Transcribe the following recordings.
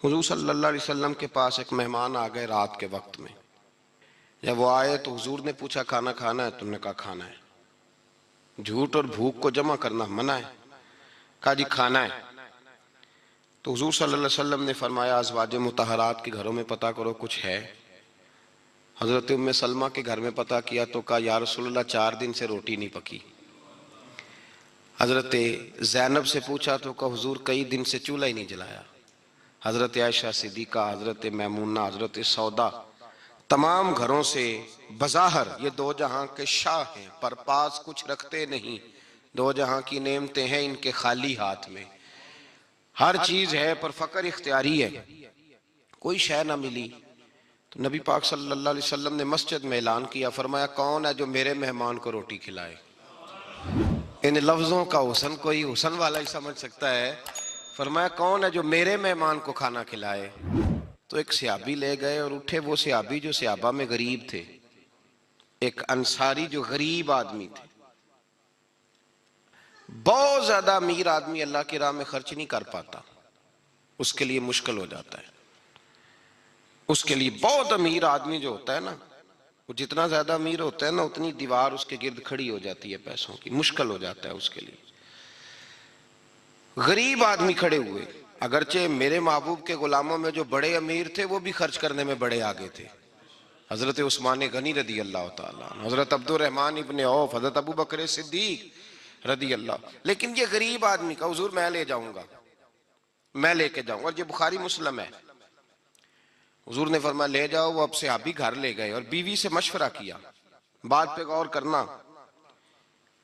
حضور صلی اللہ علیہ وسلم کے پاس ایک مہمان آ گئے رات کے وقت میں. جب وہ آئے تو حضور نے پوچھا کھانا کھانا ہے؟ تم نے کہا کھانا ہے. جھوٹ اور بھوک کو جمع کرنا منع ہے. کہا جی کھانا ہے. تو حضور صلی اللہ علیہ وسلم نے فرمایا ازواج مطہرات کے گھروں میں پتہ کرو کچھ ہے. حضرت ام سلمہ کے گھر میں پتہ کیا تو کہا یا رسول اللہ 4 دن سے روٹی نہیں پکی. حضرت زینب سے پوچھا تو کہا حضور کئی دن سے چولہا ہی نہیں جلایا. حضرت عائشہ صدیقہ، حضرت میمونہ، حضرت سودا، تمام گھروں سے بظاہر یہ دو جہاں کے شاہ ہیں پر پاس کچھ رکھتے نہیں. دو جہاں کی نعمتیں ہیں ان کے خالی ہاتھ میں. ہر چیز ہے پر فقر اختیاری ہے. کوئی شے نہ ملی تو نبی پاک صلی اللہ علیہ وسلم نے مسجد میں اعلان کیا، فرمایا کون ہے جو میرے مہمان کو روٹی کھلائے؟ ان لفظوں کا حسن کوئی حسن والا ہی سمجھ سکتا ہے. فرمایا کون ہے جو میرے مہمان کو کھانا کھلائے؟ تو ایک صحابی لے گئے اور اٹھے. وہ صحابی جو صحابہ میں غریب تھے، ایک انصاری جو غریب آدمی تھے. بہت زیادہ امیر آدمی اللہ کی راہ میں خرچ نہیں کر پاتا، اس کے لیے مشکل ہو جاتا ہے. اس کے لیے بہت امیر آدمی جو ہوتا ہے نا، وہ جتنا زیادہ امیر ہوتا ہے نا اتنی دیوار اس کے گرد کھڑی ہو جاتی ہے پیسوں کی، مشکل ہو جاتا ہے اس کے لیے. غریب آدمی کھڑے ہوئے. اگرچہ میرے محبوب کے غلاموں میں جو بڑے امیر تھے وہ بھی خرچ کرنے میں بڑے آگے تھے. حضرت عثمان غنی رضی اللہ تعالیٰ عنہ، حضرت عبد الرحمن ابن عوف، حضرت ابو بکر صدیق رضی اللہ. لیکن یہ غریب آدمی کا حضور میں لے جاؤں گا، میں لے کے جاؤں گا. اور یہ بخاری مسلم ہے. حضور نے فرمایا لے جاؤ. وہ اب صحابی گھر لے گئے اور بیوی سے مشورہ کیا. بات پہ غور کرنا،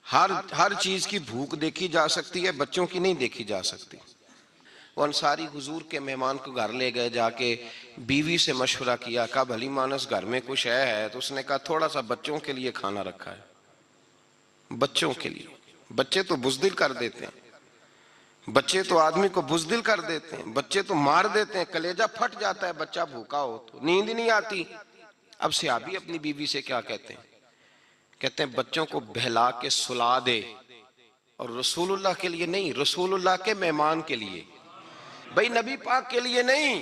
ہر چیز کی بھوک دیکھی جا سکتی ہے، بچوں کی نہیں دیکھی جا سکتی. وہ انصاری حضور کے مہمان کو گھر لے گئے. جا کے بیوی سے مشورہ کیا. کہا بھلی مانس گھر میں کچھ ہے؟ تو اس نے کہا تھوڑا سا بچوں کے لیے کھانا رکھا ہے. بچوں کے لیے. بچے تو بزدل کر دیتے ہیں، بچے تو آدمی کو بزدل کر دیتے ہیں، بچے تو مار دیتے ہیں، کلیجہ پھٹ جاتا ہے بچہ بھوکا ہو تو، نیند نہیں آتی. اب صحابی اپنی بیوی سے کیا کہتے ہیں؟ کہتے ہیں بچوں کو بہلا کے سلا دے، اور رسول اللہ کے لیے نہیں، رسول اللہ کے مہمان کے لیے. بھئی نبی پاک کے لیے نہیں،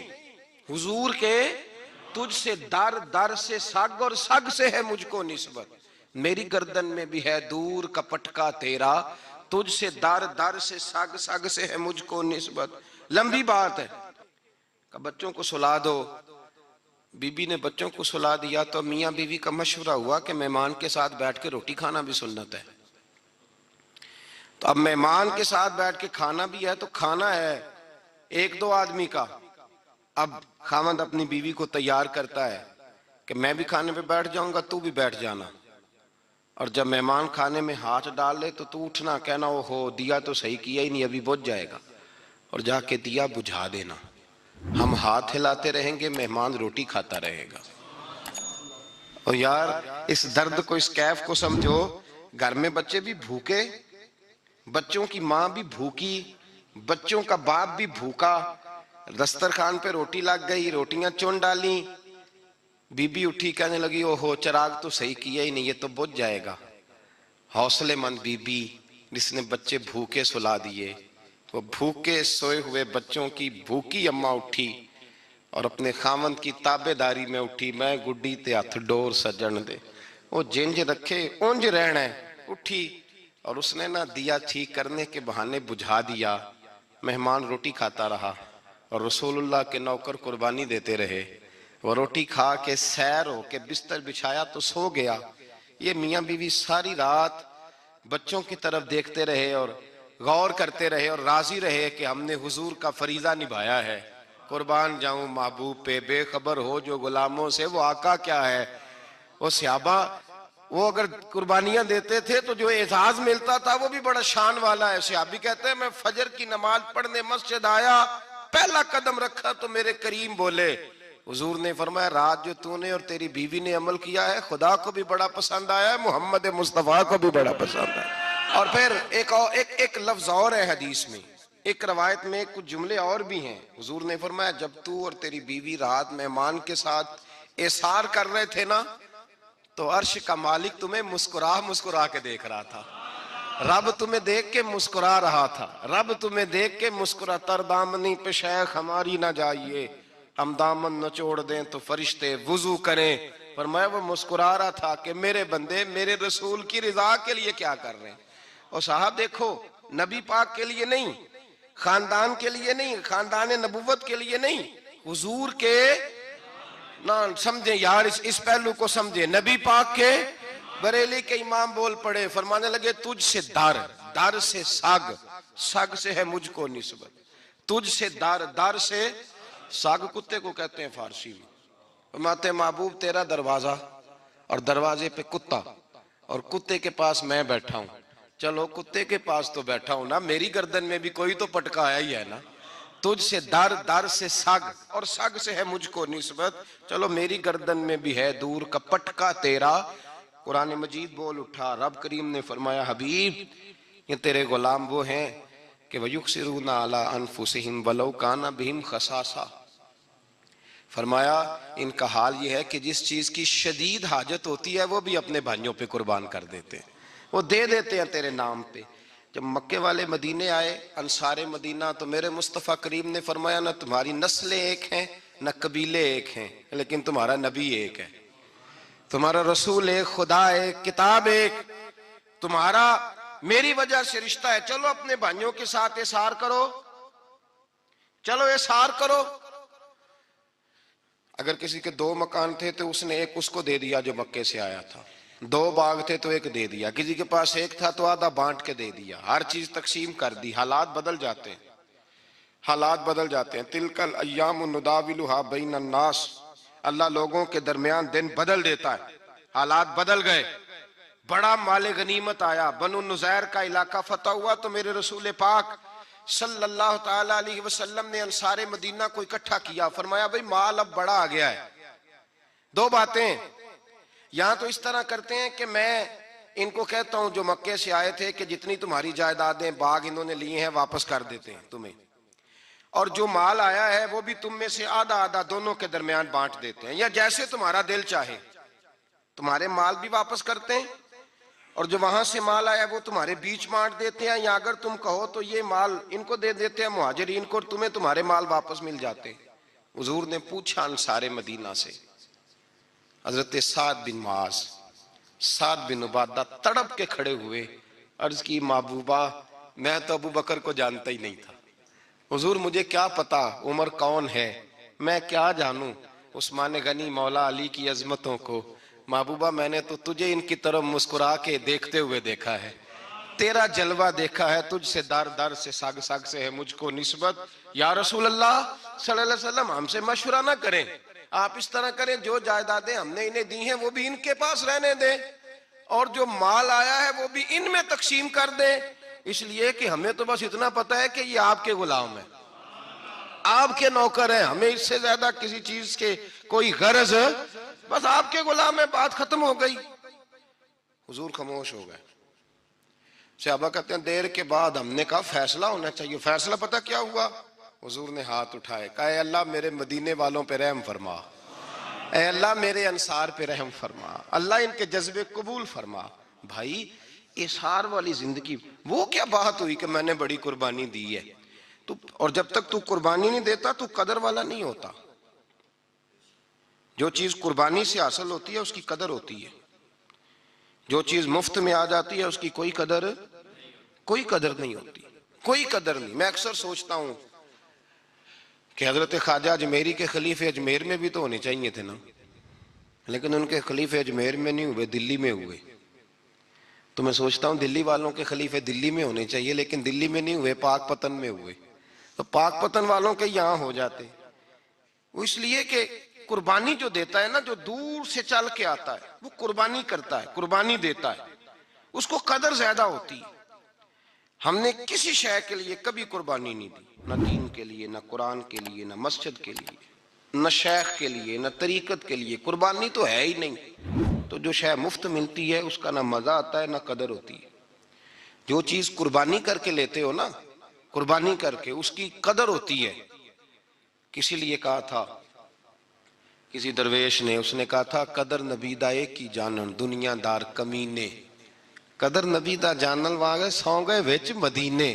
حضور کے. تجھ سے در در سے سگ اور سگ سے ہے مجھ کو نسبت. میری گردن میں بھی ہے دور کا پٹکا تیرا، تجھ سے در در سے سگ سگ سے ہے مجھ کو نسبت. لمبی بات ہے. کہ بچوں کو سلا دو. بی بی نے بچوں کو سلا دیا تو میاں بیوی کا مشورہ ہوا کہ مہمان کے ساتھ بیٹھ کے روٹی کھانا بھی سنت ہے. تو اب مہمان کے ساتھ بیٹھ کے کھانا بھی ہے تو کھانا ہے 1-2 آدمی کا. اب خاوند اپنی بیوی کو تیار کرتا ہے کہ میں بھی کھانے پہ بیٹھ جاؤں گا، تو بھی بیٹھ جانا. اور جب مہمان کھانے میں ہاتھ ڈال لے تو اٹھنا، کہنا او ہو دیا تو صحیح کیا ہی نہیں، ابھی بجھ جائے گا. اور جا کے دیا بجھا دینا. ہم ہاتھ ہلاتے رہیں گے، مہمان روٹی کھاتا رہے گا. اور یار اس درد کو، اس کیف کو سمجھو. گھر میں بچے بھی بھوکے، بچوں کی ماں بھی بھوکی، بچوں کا باپ بھی بھوکا. دسترخوان پہ روٹی لگ گئی، روٹیاں چون ڈالیں. بی بی اٹھی کہنے لگی او ہو چراغ تو صحیح کیا ہی نہیں، یہ تو بجھ جائے گا. حوصلے مند بی بی جس نے بچے بھوکے سلا دیے. وہ بھوکے سوئے ہوئے بچوں کی بھوکی اماں اٹھی اور اپنے خاوند کی تابع داری میں اٹھی. میں گڈی تے ہتھ ڈور سجن دے، وہ جنج رکھے اونج رہنا ہے. اٹھی اور اس نے نہ دیا ٹھیک کرنے کے بہانے بجھا دیا. مہمان روٹی کھاتا رہا اور رسول اللہ کے نوکر قربانی دیتے رہے. وہ روٹی کھا کے سیر ہو کے بستر بچھایا تو سو گیا. یہ میاں بیوی ساری رات بچوں کی طرف دیکھتے رہے اور غور کرتے رہے اور راضی رہے کہ ہم نے حضور کا فریضہ نبھایا ہے. قربان جاؤں محبوب پہ، بے خبر ہو جو غلاموں سے وہ آقا کیا ہے. وہ صحابہ وہ اگر قربانیاں دیتے تھے تو جو اعزاز ملتا تھا وہ بھی بڑا شان والا ہے. صحابی کہتے ہیں میں فجر کی نماز پڑھنے مسجد آیا، پہلا قدم رکھا تو میرے کریم بولے. حضور نے فرمایا رات جو تو نے اور تیری بیوی نے عمل کیا ہے خدا کو بھی بڑا پسند آیا ہے، محمد مصطفیٰ کو بھی بڑا پسند آیا. اور پھر ایک لفظ اور ہے حدیث میں، ایک روایت میں کچھ جملے اور بھی ہیں. حضور نے فرمایا جب تو اور تیری بیوی رات مہمان کے ساتھ احسار کر رہے تھے نا تو عرش کا مالک تمہیں مسکرا مسکرا کے دیکھ رہا تھا. رب تمہیں دیکھ کے مسکرا رہا تھا، رب تمہیں دیکھ کے مسکرا، تر دامنی پہ شیخ ہماری نہ جائیے، ہم دامن نچوڑ دیں تو فرشتے وضو کریں۔ فرمایا وہ مسکرا رہا تھا کہ میرے بندے میرے رسول کی رضا کے لیے کیا کر رہے ہیں۔ اور صاحب دیکھو، نبی پاک کے لیے نہیں، خاندان کے لیے نہیں، خاندان نبوت کے لیے نہیں، حضور کے نہ سمجھیں یار، اس پہلو کو سمجھیں، نبی پاک کے بریلی کے امام بول پڑے، فرمانے لگے تجھ سے در، در سے سگ، سگ سے ہے مجھ کو نسبت، تجھ سے در، در سے سگ کتے کو کہتے ہیں فارسی میں۔ فرماتے ہیں محبوب تیرا دروازہ اور دروازے پہ کتا، اور کتے کے پاس میں بیٹھا ہوں، چلو کتے کے پاس تو بیٹھا ہوں نا، میری گردن میں بھی کوئی تو پٹکا آیا ہی ہے نا، تجھ سے در، در سے سگ، اور سگ سے ہے مجھ کو نسبت، چلو میری گردن میں بھی ہے دور کا پٹکا تیرا۔ قرآن مجید بول اٹھا، رب کریم نے فرمایا حبیب یہ تیرے غلام وہ ہیں کہ وَيُقْسِرُونَ عَلَىٰ أَنفُسِهِمْ وَلَوْ كَانَ بِهِمْ خَصَاصَةٌ، فرمایا ان کا حال یہ ہے کہ جس چیز کی شدید حاجت ہوتی ہے وہ بھی اپنے بھائیوں پہ قربان کر دیتے ہیں، وہ دے دیتے ہیں تیرے نام پہ۔ جب مکے والے مدینے آئے انصار مدینہ تو میرے مصطفیٰ کریم نے فرمایا نہ تمہاری نسلیں ایک ہیں نہ قبیلے ایک ہیں، لیکن تمہارا نبی ایک ہے، تمہارا رسول ایک، خدا ایک، کتاب ایک، تمہارا میری وجہ سے رشتہ ہے، چلو اپنے بھائیوں کے ساتھ احسار کرو، چلو احسار کرو۔ اگر کسی کے 2 مکان تھے تو اس نے ایک اس کو دے دیا جو مکے سے آیا تھا، 2 باغ تھے تو ایک دے دیا، کسی کے پاس ایک تھا تو آدھا بانٹ کے دے دیا، ہر چیز تقسیم کر دی۔ حالات بدل جاتے ہیں، حالات بدل جاتے ہیں، تلک الایام نداولھا بین الناس، اللہ لوگوں کے درمیان دن بدل دیتا ہے، حالات بدل گئے، بڑا مال غنیمت آیا، بنو نزیر کا علاقہ فتح ہوا تو میرے رسول پاک صلی اللہ تعالیٰ علیہ وسلم نے انصار مدینہ کو اکٹھا کیا، فرمایا بھئی مال اب بڑا آ گیا ہے، 2 باتیں، یہاں تو اس طرح کرتے ہیں کہ میں ان کو کہتا ہوں جو مکے سے آئے تھے کہ جتنی تمہاری جائیدادیں باغ انہوں نے لیے ہیں واپس کر دیتے ہیں تمہیں، اور جو مال آیا ہے وہ بھی تم میں سے آدھا آدھا دونوں کے درمیان بانٹ دیتے ہیں، یا جیسے تمہارا دل چاہے، تمہارے مال بھی واپس کرتے ہیں اور جو وہاں سے مال آیا وہ تمہارے بیچ بانٹ دیتے ہیں، یا اگر تم کہو تو یہ مال ان کو دے دیتے ہیں مہاجرین کو اور تمہیں تمہارے مال واپس مل جاتے ہیں۔ حضور نے پوچھا انصار مدینہ سے، حضرت سعد بن معاذ، سعد بن عبادہ تڑپ کے کھڑے ہوئے، عرض کی محبوبہ میں تو ابو بکر کو جانتا ہی نہیں تھا، حضور مجھے کیا پتا عمر کون ہے، میں کیا جانوں عثمان غنی مولا علی کی عظمتوں کو، محبوبہ میں نے تو تجھے ان کی طرف مسکرا کے دیکھتے ہوئے دیکھا ہے، تیرا جلوہ دیکھا ہے، تجھ سے در در سے سگ سگ سے ہے مجھ کو نسبت، یا رسول اللہ صلی اللہ علیہ وسلم ہم سے مشورہ نہ کریں، آپ اس طرح کریں جو جائیدادیں ہم نے انہیں دی ہیں وہ بھی ان کے پاس رہنے دیں اور جو مال آیا ہے وہ بھی ان میں تقسیم کر دیں، اس لیے کہ ہمیں تو بس اتنا پتا ہے کہ یہ آپ کے غلام ہیں، آپ کے نوکر ہیں، ہمیں اس سے زیادہ کسی چیز کے کوئی غرض، بس آپ کے غلام ہیں، بات ختم ہو گئی۔ حضور خاموش ہو گئے، صحابہ کہتے ہیں دیر کے بعد ہم نے کہا فیصلہ ہونا چاہیے، فیصلہ پتہ کیا ہوا؟ حضور نے ہاتھ اٹھائے، کہا اے اللہ میرے مدینے والوں پہ رحم فرما، اے اللہ میرے انصار پہ رحم فرما، اللہ ان کے جذبے قبول فرما۔ بھائی احسار والی زندگی وہ کیا بات ہوئی کہ میں نے بڑی قربانی دی ہے، اور جب تک تو قربانی نہیں دیتا تو قدر والا نہیں ہوتا، جو چیز قربانی سے حاصل ہوتی ہے اس کی قدر ہوتی ہے، جو چیز مفت میں آ جاتی ہے اس کی کوئی قدر نہیں ہوتی، کوئی قدر نہیں۔ میں اکثر سوچتا ہوں کہ حضرت خواجہ اجمیری کے خلیفے اجمیر میں بھی تو ہونے چاہیے تھے نا، لیکن ان کے خلیفے اجمیر میں نہیں ہوئے، دلی میں ہوئے، تو میں سوچتا ہوں دلی والوں کے خلیفے دلی میں ہونے چاہیے، لیکن دلی میں نہیں ہوئے، پاک پتن میں ہوئے، تو پاک پتن والوں کے یہاں ہو جاتے، وہ اس لیے کہ قربانی جو دیتا ہے نا، جو دور سے چل کے آتا ہے وہ قربانی کرتا ہے، قربانی دیتا ہے، اس کو قدر زیادہ ہوتی ہے۔ ہم نے کسی شے کے لیے کبھی قربانی نہیں دی، نہ دین کے لیے، نہ قرآن کے لیے، نہ مسجد کے لیے، نہ شیخ کے لیے، نہ طریقت کے لیے، قربانی تو ہے ہی نہیں، تو جو شے مفت ملتی ہے اس کا نہ مزہ آتا ہے نہ قدر ہوتی ہے، جو چیز قربانی کر کے لیتے ہو نا، قربانی کر کے اس کی قدر ہوتی ہے۔ کسی لیے کہا تھا کسی درویش نے، اس نے کہا تھا قدر نبی دائے کی جانن دنیا دار کمینے، قدر نبی دا جانل واگے سو گئے ویچ مدینے.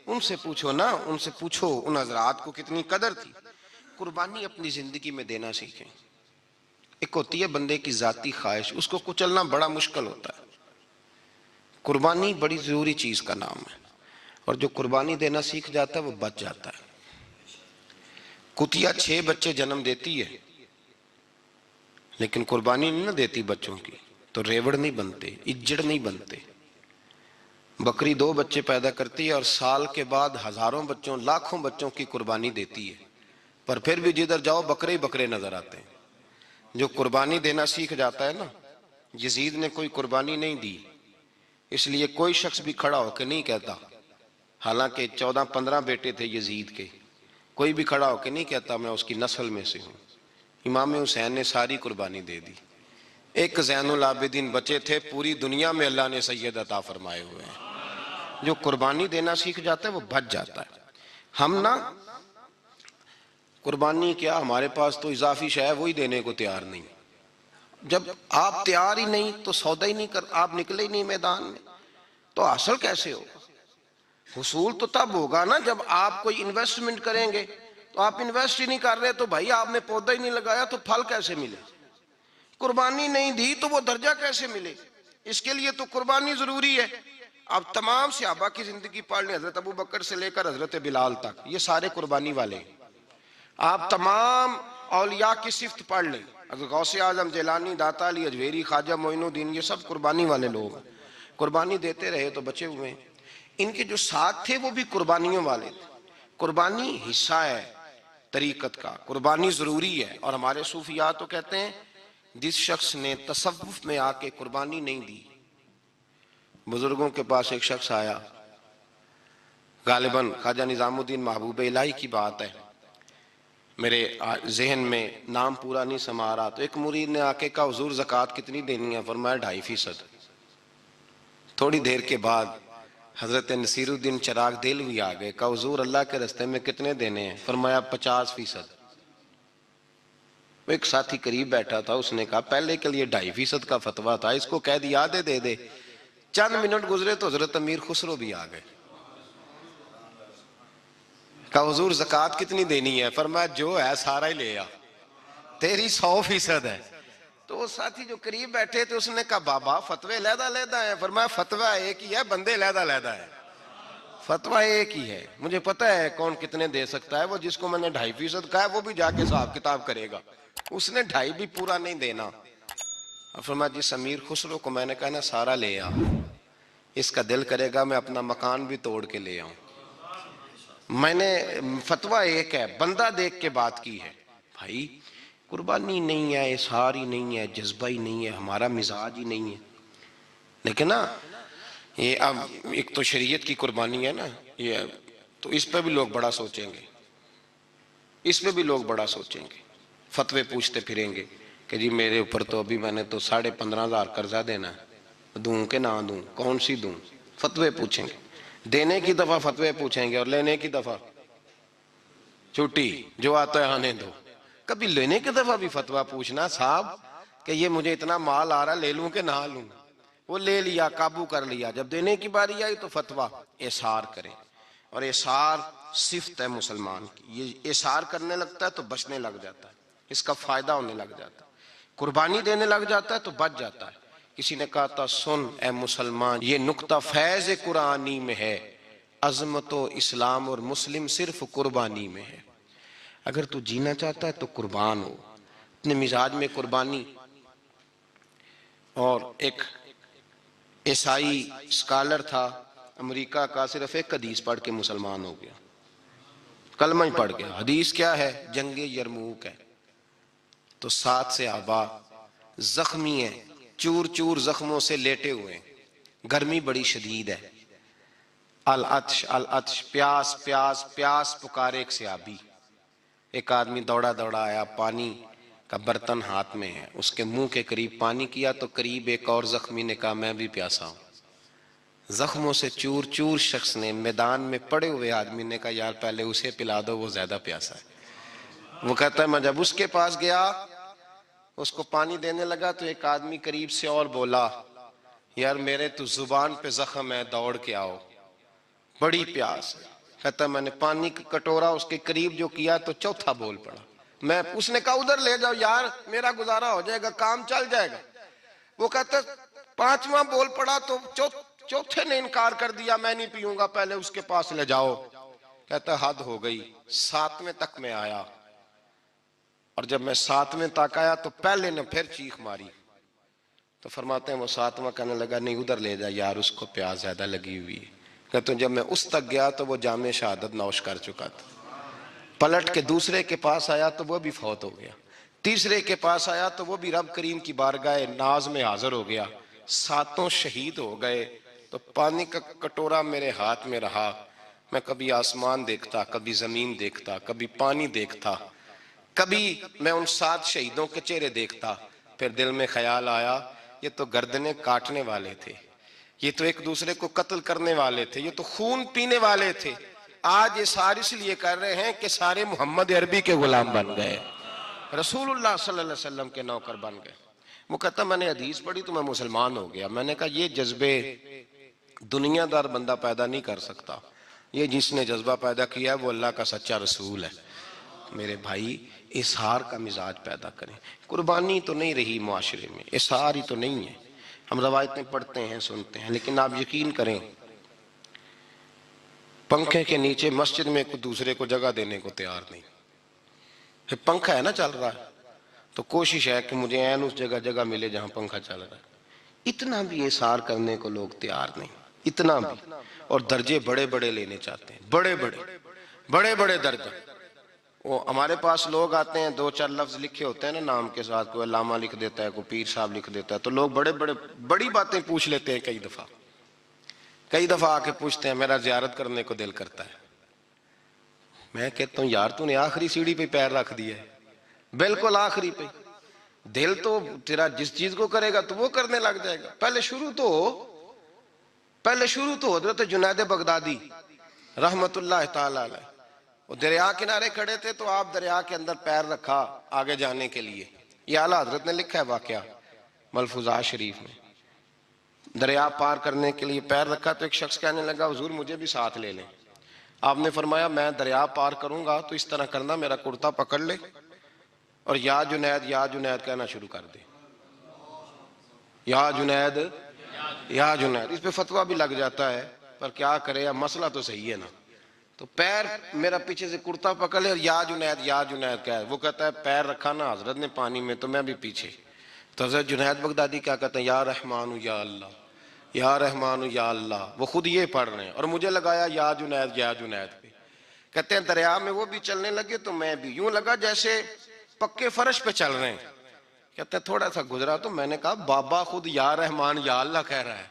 ان سے پوچھو نا، ان سے پوچھو ان حضرات کو کتنی قدر تھی. قربانی اپنی زندگی میں دینا سیکھیں. ایک ہوتی ہے بندے کی ذاتی خواہش، اس کو کچلنا بڑا مشکل ہوتا ہے. قربانی بڑی ضروری چیز کا نام ہے، اور جو قربانی دینا سیکھ جاتا ہے وہ بچ جاتا ہے. کتیا 6 بچے جنم دیتی ہے لیکن قربانی نہیں نہ دیتی بچوں کی، تو ریوڑ نہیں بنتے، اجڑ نہیں بنتے. بکری 2 بچے پیدا کرتی ہے اور سال کے بعد ہزاروں بچوں، لاکھوں بچوں کی قربانی دیتی ہے، پر پھر بھی جدھر جاؤ بکرے ہی بکرے نظر آتے ہیں. جو قربانی دینا سیکھ جاتا ہے نا، یزید نے کوئی قربانی نہیں دی، اس لیے کوئی شخص بھی کھڑا ہو کے نہیں کہتا، حالانکہ 14-15 بیٹے تھے یزید کے، کوئی بھی کھڑا ہو کے نہیں کہتا میں اس کی نسل میں سے ہوں. امام حسین نے ساری قربانی دے دی. ایک زین العابدین بچے تھے، پوری دنیا میں اللہ نے سید عطا فرمائے ہوئے ہیں. جو قربانی دینا سیکھ جاتا ہے وہ بچ جاتا ہے. ہم نا قربانی کیا، ہمارے پاس تو اضافی شے ہے وہی دینے کو تیار نہیں. جب آپ تیار ہی نہیں تو سودا ہی نہیں کر، آپ نکلے ہی نہیں میدان میں تو حاصل کیسے ہوگا؟ حصول تو تب ہوگا نا جب آپ کوئی انویسٹمنٹ کریں گے. تو آپ انویسٹ ہی نہیں کر رہے تو بھائی آپ نے پودا ہی نہیں لگایا تو پھل کیسے ملے؟ قربانی نہیں دی تو وہ درجہ کیسے ملے؟ اس کے لیے تو قربانی ضروری ہے. اب تمام صحابہ کی زندگی پڑھ لیں، حضرت ابو بکر سے لے کر حضرت بلال تک، یہ سارے قربانی والے ہیں. آپ تمام اولیاء کی صفت پڑھ لیں، حضرت غوث اعظم، جیلانی، داتا علی اجویری، خواجہ معین الدین، یہ سب قربانی والے لوگ ہیں. قربانی دیتے رہے تو بچے ہوئے. ان کے جو ساتھ تھے وہ بھی قربانیوں والے تھے. قربانی حصہ ہے طریقت کا، قربانی ضروری ہے. اور ہمارے صوفیاء تو کہتے ہیں جس شخص نے تصوف میں آ کے قربانی نہیں دی. بزرگوں کے پاس ایک شخص آیا، غالباً خواجہ نظام الدین محبوب الہی کی بات ہے، میرے ذہن میں نام پورا نہیں سما رہا. تو ایک مرید نے آ کے کہا حضور زکوٰۃ کتنی دینی ہے؟ فرمایا 2.5%. تھوڑی دیر کے بعد حضرت نصیر الدین چراغ دہلوی آ گئے، کہا حضور اللہ کے رستے میں کتنے دینے ہیں؟ فرمایا 50%. ایک ساتھی قریب بیٹھا تھا، اس نے کہا پہلے کے لیے 2.5% کا فتویٰ تھا، اس کو کہہ دیا دے دے. چند منٹ گزرے تو حضرت امیر خسرو بھی آ گئے. کہا حضور زکوٰۃ کتنی دینی ہے؟ فرمایا جو ہے سارا ہی لے آ، تیری 100% ہے. تو وہ ساتھی جو قریب بیٹھے تھے اس نے کہا بابا فتوے علیحدہ ہیں. فرمایا فتویٰ ایک ہی ہے، بندے علیحدہ ہیں. فتویٰ ایک ہی ہے، مجھے پتہ ہے کون کتنے دے سکتا ہے. وہ جس کو میں نے 2.5% کہا ہے وہ بھی جا کے حساب کتاب کرے گا، اس نے 2.5 بھی پورا نہیں دینا. فرمایا جس امیر خسرو کو میں نے کہا نا سارا لے آ، اس کا دل کرے گا میں اپنا مکان بھی توڑ کے لے آؤں. میں نے فتویٰ ایک ہے، بندہ دیکھ کے بات کی ہے. بھائی قربانی نہیں ہے، اظہار ہی نہیں ہے، جذبہ ہی نہیں ہے، ہمارا مزاج ہی نہیں ہے. لیکن نا یہ اب ایک تو شریعت کی قربانی ہے نا، یہ تو اس پہ بھی لوگ بڑا سوچیں گے، اس پہ بھی لوگ بڑا سوچیں گے. فتوے پوچھتے پھریں گے کہ جی میرے اوپر تو ابھی میں نے تو 15,500 قرضہ دینا ہے، دوں کہ نہ دوں، کون سی دوں؟ فتوے پوچھیں گے. دینے کی دفعہ فتوے پوچھیں گے اور لینے کی دفعہ چھٹی، جو آتا ہے آنے دو. کبھی لینے کی دفعہ بھی فتویٰ پوچھنا صاحب کہ یہ مجھے اتنا مال آ رہا لے لوں کہ نہ لوں. وہ لے لیا، قابو کر لیا. جب دینے کی باری آئی تو فتویٰ احصار کریں. اور احصار صفت ہے مسلمان کی، یہ احصار کرنے لگتا ہے تو بچنے لگ جاتا ہے، اس کا فائدہ ہونے لگ جاتا ہے. قربانی دینے لگ جاتا ہے تو بچ جاتا ہے. کسی نے کہا تھا سن اے مسلمان، یہ نقطہ فیض قرآنی میں ہے، عظمت و اسلام اور مسلم صرف قربانی میں ہے. اگر تو جینا چاہتا ہے تو قربان ہو، اپنے مزاج میں قربانی. اور ایک عیسائی اسکالر تھا امریکہ کا، صرف ایک حدیث پڑھ کے مسلمان ہو گیا، کلمہ ہی پڑھ گیا. حدیث کیا ہے؟ جنگ یرموک ہے. تو 7 صحابہ زخمی ہیں، چور چور زخموں سے لیٹے ہوئے ہیں، گرمی بڑی شدید ہے. العطش العطش، پیاس پیاس پیاس پکارے ایک صحابی. ایک آدمی دوڑا دوڑا آیا، پانی کا برتن ہاتھ میں ہے، اس کے منہ کے قریب پانی کیا تو قریب ایک اور زخمی نے کہا میں بھی پیاسا ہوں. زخموں سے چور چور شخص نے، میدان میں پڑے ہوئے آدمی نے کہا یار پہلے اسے پلا دو، وہ زیادہ پیاسا ہے. وہ کہتا ہے میں جب اس کے پاس گیا، اس کو پانی دینے لگا تو ایک آدمی قریب سے اور بولا یار میرے تو زبان پہ زخم ہے، دوڑ کے آؤ، بڑی پیاس ہے۔ کہتا میں نے پانی کا کٹورا اس کے قریب جو کیا تو چوتھا بول پڑا۔ میں اس نے کہا ادھر لے جاؤ یار، میرا گزارا ہو جائے گا، کام چل جائے گا۔ وہ کہتا پانچواں بول پڑا تو چوتھے نے انکار کر دیا، میں نہیں پیوں گا، پہلے اس کے پاس لے جاؤ۔ کہتا حد ہو گئی۔ ساتویں تک میں آیا، اور جب میں ساتویں تک آیا تو پہلے نے پھر چیخ ماری۔ تو فرماتے ہیں وہ ساتواں کہنے لگا نہیں ادھر لے جا یار، اس کو پیاس زیادہ لگی ہوئی ہے۔ کہتے ہیں جب میں اس تک گیا تو وہ جام شہادت نوش کر چکا تھا۔ پلٹ کے دوسرے کے پاس آیا تو وہ بھی فوت ہو گیا۔ تیسرے کے پاس آیا تو وہ بھی رب کریم کی بارگاہ ناز میں حاضر ہو گیا۔ ساتوں شہید ہو گئے۔ تو پانی کا کٹورا میرے ہاتھ میں رہا۔ میں کبھی آسمان دیکھتا، کبھی زمین دیکھتا، کبھی پانی دیکھتا، کبھی میں ان 7 شہیدوں کے چہرے دیکھتا۔ پھر دل میں خیال آیا یہ تو گردنیں کاٹنے والے تھے، یہ تو ایک دوسرے کو قتل کرنے والے تھے، یہ تو خون پینے والے تھے۔ آج یہ سارے اس لیے کر رہے ہیں کہ سارے محمد عربی کے غلام بن گئے، رسول اللہ صلی اللہ علیہ وسلم کے نوکر بن گئے۔ وہ کہتا میں نے حدیث پڑھی تو میں مسلمان ہو گیا۔ میں نے کہا یہ جذبے دنیا دار بندہ پیدا نہیں کر سکتا، یہ جس نے جذبہ پیدا کیا ہے وہ اللہ کا سچا رسول ہے۔ میرے بھائی اظہار کا مزاج پیدا کریں۔ قربانی تو نہیں رہی معاشرے میں، اظہار ہی تو نہیں ہے۔ ہم روایتیں پڑھتے ہیں، سنتے ہیں، لیکن آپ یقین کریں پنکھے کے نیچے مسجد میں ایک دوسرے کو جگہ دینے کو تیار نہیں۔ پنکھا ہے نا چل رہا ہے تو کوشش ہے کہ مجھے عین اس جگہ ملے جہاں پنکھا چل رہا ہے۔ اتنا بھی اظہار کرنے کو لوگ تیار نہیں، اتنا بھی، اور درجے بڑے بڑے لینے چاہتے ہیں، بڑے بڑے درجے۔ وہ ہمارے پاس لوگ آتے ہیں، 2-4 لفظ لکھے ہوتے ہیں نا نام کے ساتھ، کوئی علامہ لکھ دیتا ہے، کوئی پیر صاحب لکھ دیتا ہے، تو لوگ بڑی باتیں پوچھ لیتے ہیں۔ کئی دفعہ آ کے پوچھتے ہیں میرا زیارت کرنے کو دل کرتا ہے۔ میں کہتا ہوں یار تو نے آخری سیڑھی پہ پیر رکھ دیا ہے، بالکل آخری پہ۔ دل تو تیرا جس چیز کو کرے گا تو وہ کرنے لگ جائے گا۔ پہلے شروع تو حضرت جنید بغدادی رحمت اللہ تعالی علیہ، وہ دریا کنارے کھڑے تھے تو آپ دریا کے اندر پیر رکھا آگے جانے کے لیے۔ یہ اعلیٰ حضرت نے لکھا ہے واقعہ ملفوظات شریف میں۔ دریا پار کرنے کے لیے پیر رکھا تو ایک شخص کہنے لگا حضور مجھے بھی ساتھ لے لیں۔ آپ نے فرمایا میں دریا پار کروں گا تو اس طرح کرنا، میرا کرتا پکڑ لے اور یا جنید کہنا شروع کر دے۔ یا جنید، اس پہ فتویٰ بھی لگ جاتا ہے، پر کیا کرے، اب مسئلہ تو صحیح ہے نا۔ تو پیر میرا پیچھے سے کرتا پکڑ لے اور یا جنید کہا ہے۔ وہ کہتا ہے پیر رکھا نا حضرت نے پانی میں تو میں بھی پیچھے۔ تو حضرت جنید بغدادی کیا کہتے ہیں یا رحمان یا اللہ، یا رحمان یا اللہ، وہ خود یہ پڑھ رہے ہیں اور مجھے لگایا یا جنید پہ۔ کہتے ہیں دریا میں وہ بھی چلنے لگے تو میں بھی، یوں لگا جیسے پکے فرش پہ چل رہے ہیں۔ کہتے ہیں تھوڑا سا گزرا تو میں نے کہا بابا خود یا رحمان یا اللہ کہہ رہا ہے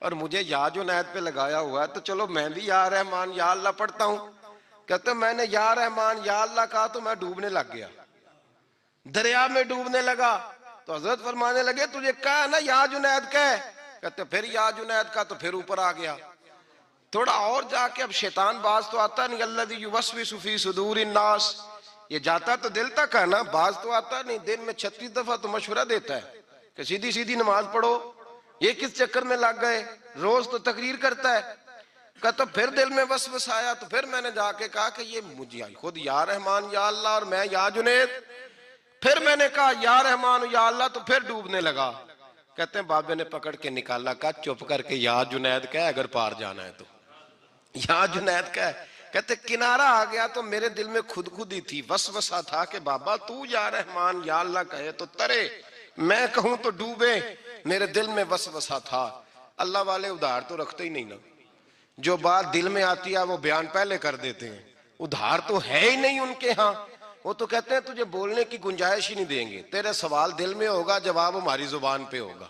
اور مجھے یا جنید پہ لگایا ہوا ہے، تو چلو میں بھی یا رحمان یا اللہ پڑھتا ہوں۔ کہتے ہیں میں نے یا رحمان یا اللہ کہا تو میں ڈوبنے لگ گیا، دریا میں ڈوبنے لگا۔ تو حضرت فرمانے لگے تجھے کہا نا یا جنید کہہ۔ کہتے پھر یا جنید کا تو پھر اوپر آ گیا۔ تھوڑا اور جا کے اب شیطان باز تو آتا نہیں، الذی یوسوس فی صدور الناس، یہ جاتا تو دل تک ہے نا، باز تو آتا نہیں۔ دن میں 36 دفعہ تو مشورہ دیتا ہے کہ سیدھی نماز پڑھو، یہ کس چکر میں لگ گئے، روز تو تقریر کرتا ہے۔ کہتا پھر دل میں وسوسہ آیا تو پھر میں نے جا کے کہا کہ یہ مجھے خود یا رحمان یا اللہ اور میں یا جنید۔ پھر میں نے کہا یا رحمان یا اللہ تو پھر ڈوبنے لگا۔ کہتے ہیں بابے نے پکڑ کے نکالا، کہا چپ کر کے یا جنید کہہ اگر پار جانا ہے تو، یا جنید کہہ۔ کہتے کنارہ آ گیا تو میرے دل میں خود ہی تھی، وسوسہ تھا کہ بابا تو یا رحمان یا اللہ کہے تو ترے، میں کہوں تو ڈوبے۔ میرے دل میں وسوسہ تھا۔ اللہ والے ادھار تو رکھتے ہی نہیں نا، جو بات دل میں آتی ہے وہ بیان پہلے کر دیتے ہیں، ادھار تو ہے ہی نہیں ان کے ہاں۔ وہ تو کہتے ہیں تجھے بولنے کی گنجائش ہی نہیں دیں گے، تیرے سوال دل میں ہوگا جواب ہماری زبان پہ ہوگا۔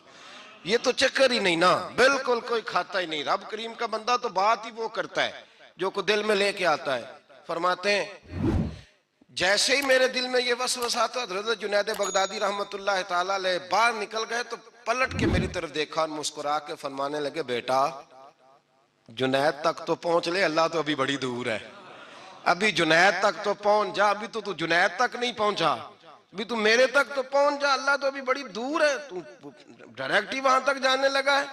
یہ تو چکر ہی نہیں نا، بالکل کوئی کھاتا ہی نہیں۔ رب کریم کا بندہ تو بات ہی وہ کرتا ہے جو کو دل میں لے کے آتا ہے۔ فرماتے ہیں جیسے ہی میرے دل میں یہ وسوسہ تھا، حضرت جنید بغدادی رحمت اللہ تعالی علیہ باہر نکل گئے تو پلٹ کے میری طرف دیکھا اور مسکرا کے فرمانے لگے بیٹا جنید تک تو پہنچ لے، اللہ تو ابھی بڑی دور ہے، ابھی جنید تک تو پہنچ جا، ابھی تو جنید تک نہیں پہنچا، ابھی تو میرے تک تو پہنچ جا، اللہ تو ابھی بڑی دور ہے، تو ڈائریکٹ ہی وہاں تک جانے لگا ہے۔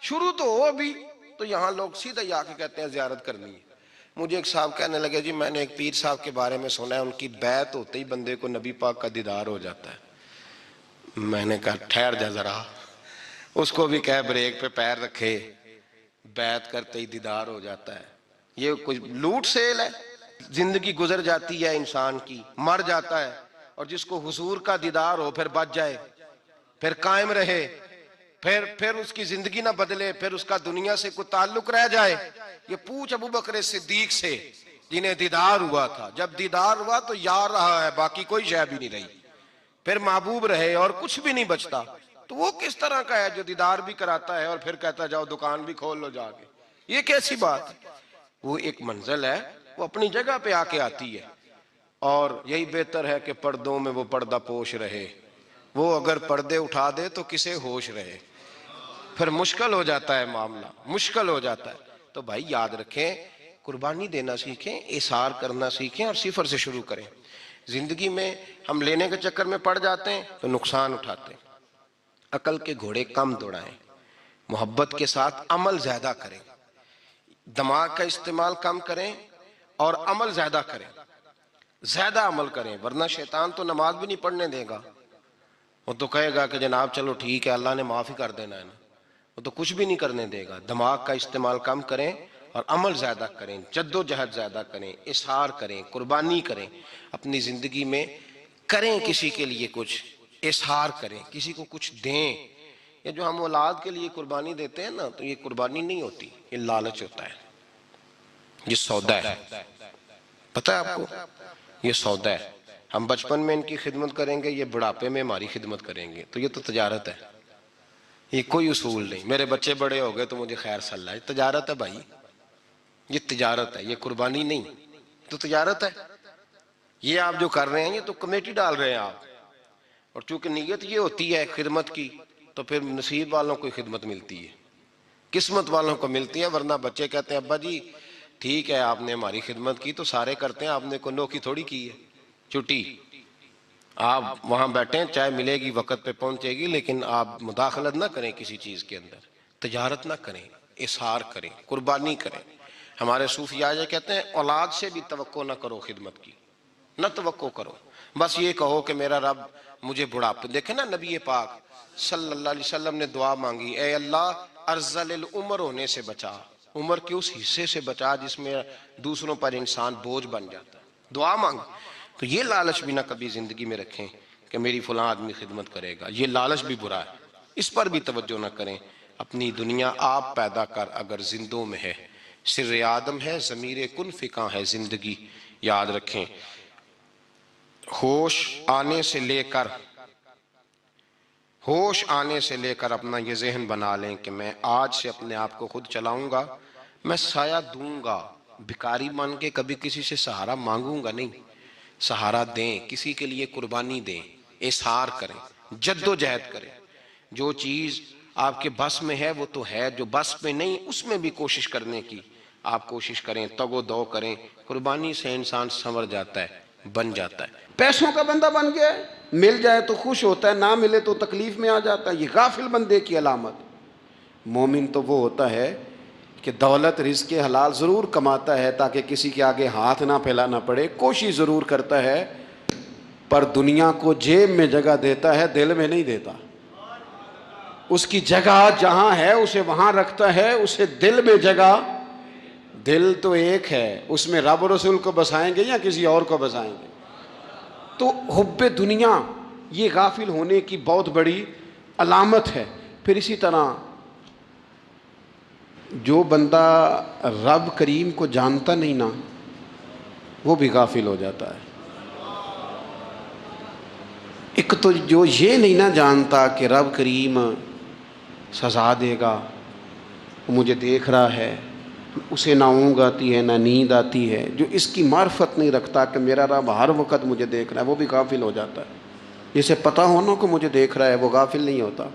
شروع تو ہو ابھی، تو یہاں لوگ سیدھا ہی آ کے کہتے ہیں زیارت کرنی ہے۔ مجھے ایک صاحب کہنے لگے جی میں نے ایک پیر صاحب کے بارے میں سنا ہے ان کی بیعت ہوتے ہی بندے کو نبی پاک کا دیدار ہو جاتا ہے۔ میں نے کہا ٹھہر جا ذرا، اس کو بھی کہہ بریک پہ پیر رکھے، بیعت کرتے ہی دیدار ہو جاتا ہے؟ یہ کوئی لوٹ سیل ہے؟ زندگی گزر جاتی ہے انسان کی، مر جاتا ہے، اور جس کو حضور کا دیدار ہو پھر بچ جائے، پھر قائم رہے، پھر اس کی زندگی نہ بدلے، پھر اس کا دنیا سے کوئی تعلق رہ جائے۔ یہ پوچھ ابو بکر صدیق سے جنہیں دیدار ہوا تھا، جب دیدار ہوا تو یار رہا ہے، باقی کوئی شے بھی نہیں رہی، پھر محبوب رہے اور کچھ بھی نہیں بچتا۔ تو وہ کس طرح کا ہے جو دیدار بھی کراتا ہے اور پھر کہتا جاؤ دکان بھی کھول لو جا کے؟ یہ کیسی بات ہے؟ وہ ایک منزل ہے، وہ اپنی جگہ پہ آ کے آتی ہے، اور یہی بہتر ہے کہ پردوں میں وہ پردہ پوش رہے۔ وہ اگر پردے اٹھا دے تو کسے ہوش رہے؟ پھر مشکل ہو جاتا ہے معاملہ، مشکل ہو جاتا ہے۔ تو بھائی یاد رکھیں، قربانی دینا سیکھیں، اثار کرنا سیکھیں، اور صفر سے شروع کریں۔ زندگی میں ہم لینے کے چکر میں پڑ جاتے ہیں تو نقصان اٹھاتے ہیں۔ عقل کے گھوڑے کم دوڑائیں، محبت کے ساتھ عمل زیادہ کریں، دماغ کا استعمال کم کریں اور عمل زیادہ کریں، زیادہ عمل کریں، ورنہ شیطان تو نماز بھی نہیں پڑھنے دے گا۔ وہ تو کہے گا کہ جناب چلو ٹھیک ہے اللہ نے معاف ہی کر دینا ہے نا، وہ تو کچھ بھی نہیں کرنے دے گا۔ دماغ کا استعمال کم کریں اور عمل زیادہ کریں، جد و جہد زیادہ کریں، اظہار کریں، قربانی کریں اپنی زندگی میں، کریں کسی کے لیے کچھ، اظہار کریں، کسی کو کچھ دیں۔ یہ جو ہم اولاد کے لیے قربانی دیتے ہیں نا، تو یہ قربانی نہیں ہوتی، یہ لالچ ہوتا ہے، یہ سودا ہے۔ پتہ ہے آپ کو یہ سودا ہے؟ ہم بچپن میں ان کی خدمت کریں گے، یہ بڑھاپے میں ہماری خدمت کریں گے، تو یہ تو تجارت ہے، یہ کوئی اصول نہیں۔ میرے بچے بڑے ہو گئے تو مجھے خیر صلی اللہ، یہ تجارت ہے بھائی، یہ تجارت ہے، یہ قربانی نہیں، تو تجارت ہے۔ یہ آپ جو کر رہے ہیں یہ تو کمیٹی ڈال رہے ہیں آپ، اور چونکہ نیت یہ ہوتی ہے خدمت کی، تو پھر نصیب والوں کو خدمت ملتی ہے، قسمت والوں کو ملتی ہے، ورنہ بچے کہتے ہیں ابا جی ٹھیک ہے آپ نے ہماری خدمت کی تو سارے کرتے ہیں، آپ نے کوئی نوکی تھوڑی کی ہے، چھٹی آپ وہاں بیٹھیں، چائے ملے گی وقت پہ پہنچے گی، لیکن آپ مداخلت نہ کریں کسی چیز کے اندر، تجارت نہ کریں، اظہار کریں، قربانی کریں۔ ہمارے صوفیاء یہ کہتے ہیں اولاد سے بھی توقع نہ کرو خدمت کی، نہ توقع کرو، بس یہ کہو کہ میرا رب مجھے بڑھاپے۔ دیکھیں نا نبی پاک صلی اللہ علیہ وسلم نے دعا مانگی، اے اللہ ارذل العمر ہونے سے بچا، عمر کے اس حصے سے بچا جس میں دوسروں پر انسان بوجھ بن جاتا ہے، دعا مانگ۔ تو یہ لالچ بھی نہ کبھی زندگی میں رکھیں کہ میری فلاں آدمی خدمت کرے گا، یہ لالچ بھی برا ہے، اس پر بھی توجہ نہ کریں۔ اپنی دنیا آپ پیدا کر اگر زندوں میں ہے، سر آدم ہے، ضمیر کن فکاں ہے زندگی، یاد رکھیں۔ ہوش آنے سے لے کر اپنا یہ ذہن بنا لیں کہ میں آج سے اپنے آپ کو خود چلاؤں گا، میں سایہ دوں گا، بھکاری مان کے کبھی کسی سے سہارا مانگوں گا نہیں، سہارا دیں، کسی کے لیے قربانی دیں، اظہار کریں، جد و جہد کریں۔ جو چیز آپ کے بس میں ہے وہ تو ہے، جو بس میں نہیں اس میں بھی کوشش کرنے کی آپ کوشش کریں، تگ و دو کریں۔ قربانی سے انسان سنور جاتا ہے، بن جاتا ہے۔ پیسوں کا بندہ بن گیا ہے، مل جائے تو خوش ہوتا ہے، نہ ملے تو تکلیف میں آ جاتا ہے، یہ غافل بندے کی علامت۔ مومن تو وہ ہوتا ہے کہ دولت رزق حلال ضرور کماتا ہے تاکہ کسی کے آگے ہاتھ نہ پھیلانا پڑے، کوشش ضرور کرتا ہے، پر دنیا کو جیب میں جگہ دیتا ہے، دل میں نہیں دیتا۔ اس کی جگہ جہاں ہے اسے وہاں رکھتا ہے، اسے دل میں جگہ، دل تو ایک ہے، اس میں رب رسول کو بسائیں گے یا کسی اور کو بسائیں گے؟ تو حب دنیا یہ غافل ہونے کی بہت بڑی علامت ہے۔ پھر اسی طرح جو بندہ رب کریم کو جانتا نہیں نا، وہ بھی غافل ہو جاتا ہے۔ ایک تو جو یہ نہیں نہ جانتا کہ رب کریم سزا دے گا، وہ مجھے دیکھ رہا ہے، اسے نہ اونگ آتی ہے نہ نیند آتی ہے، جو اس کی معرفت نہیں رکھتا کہ میرا رب ہر وقت مجھے دیکھ رہا ہے، وہ بھی غافل ہو جاتا ہے۔ جسے پتہ ہونا کہ مجھے دیکھ رہا ہے وہ غافل نہیں ہوتا۔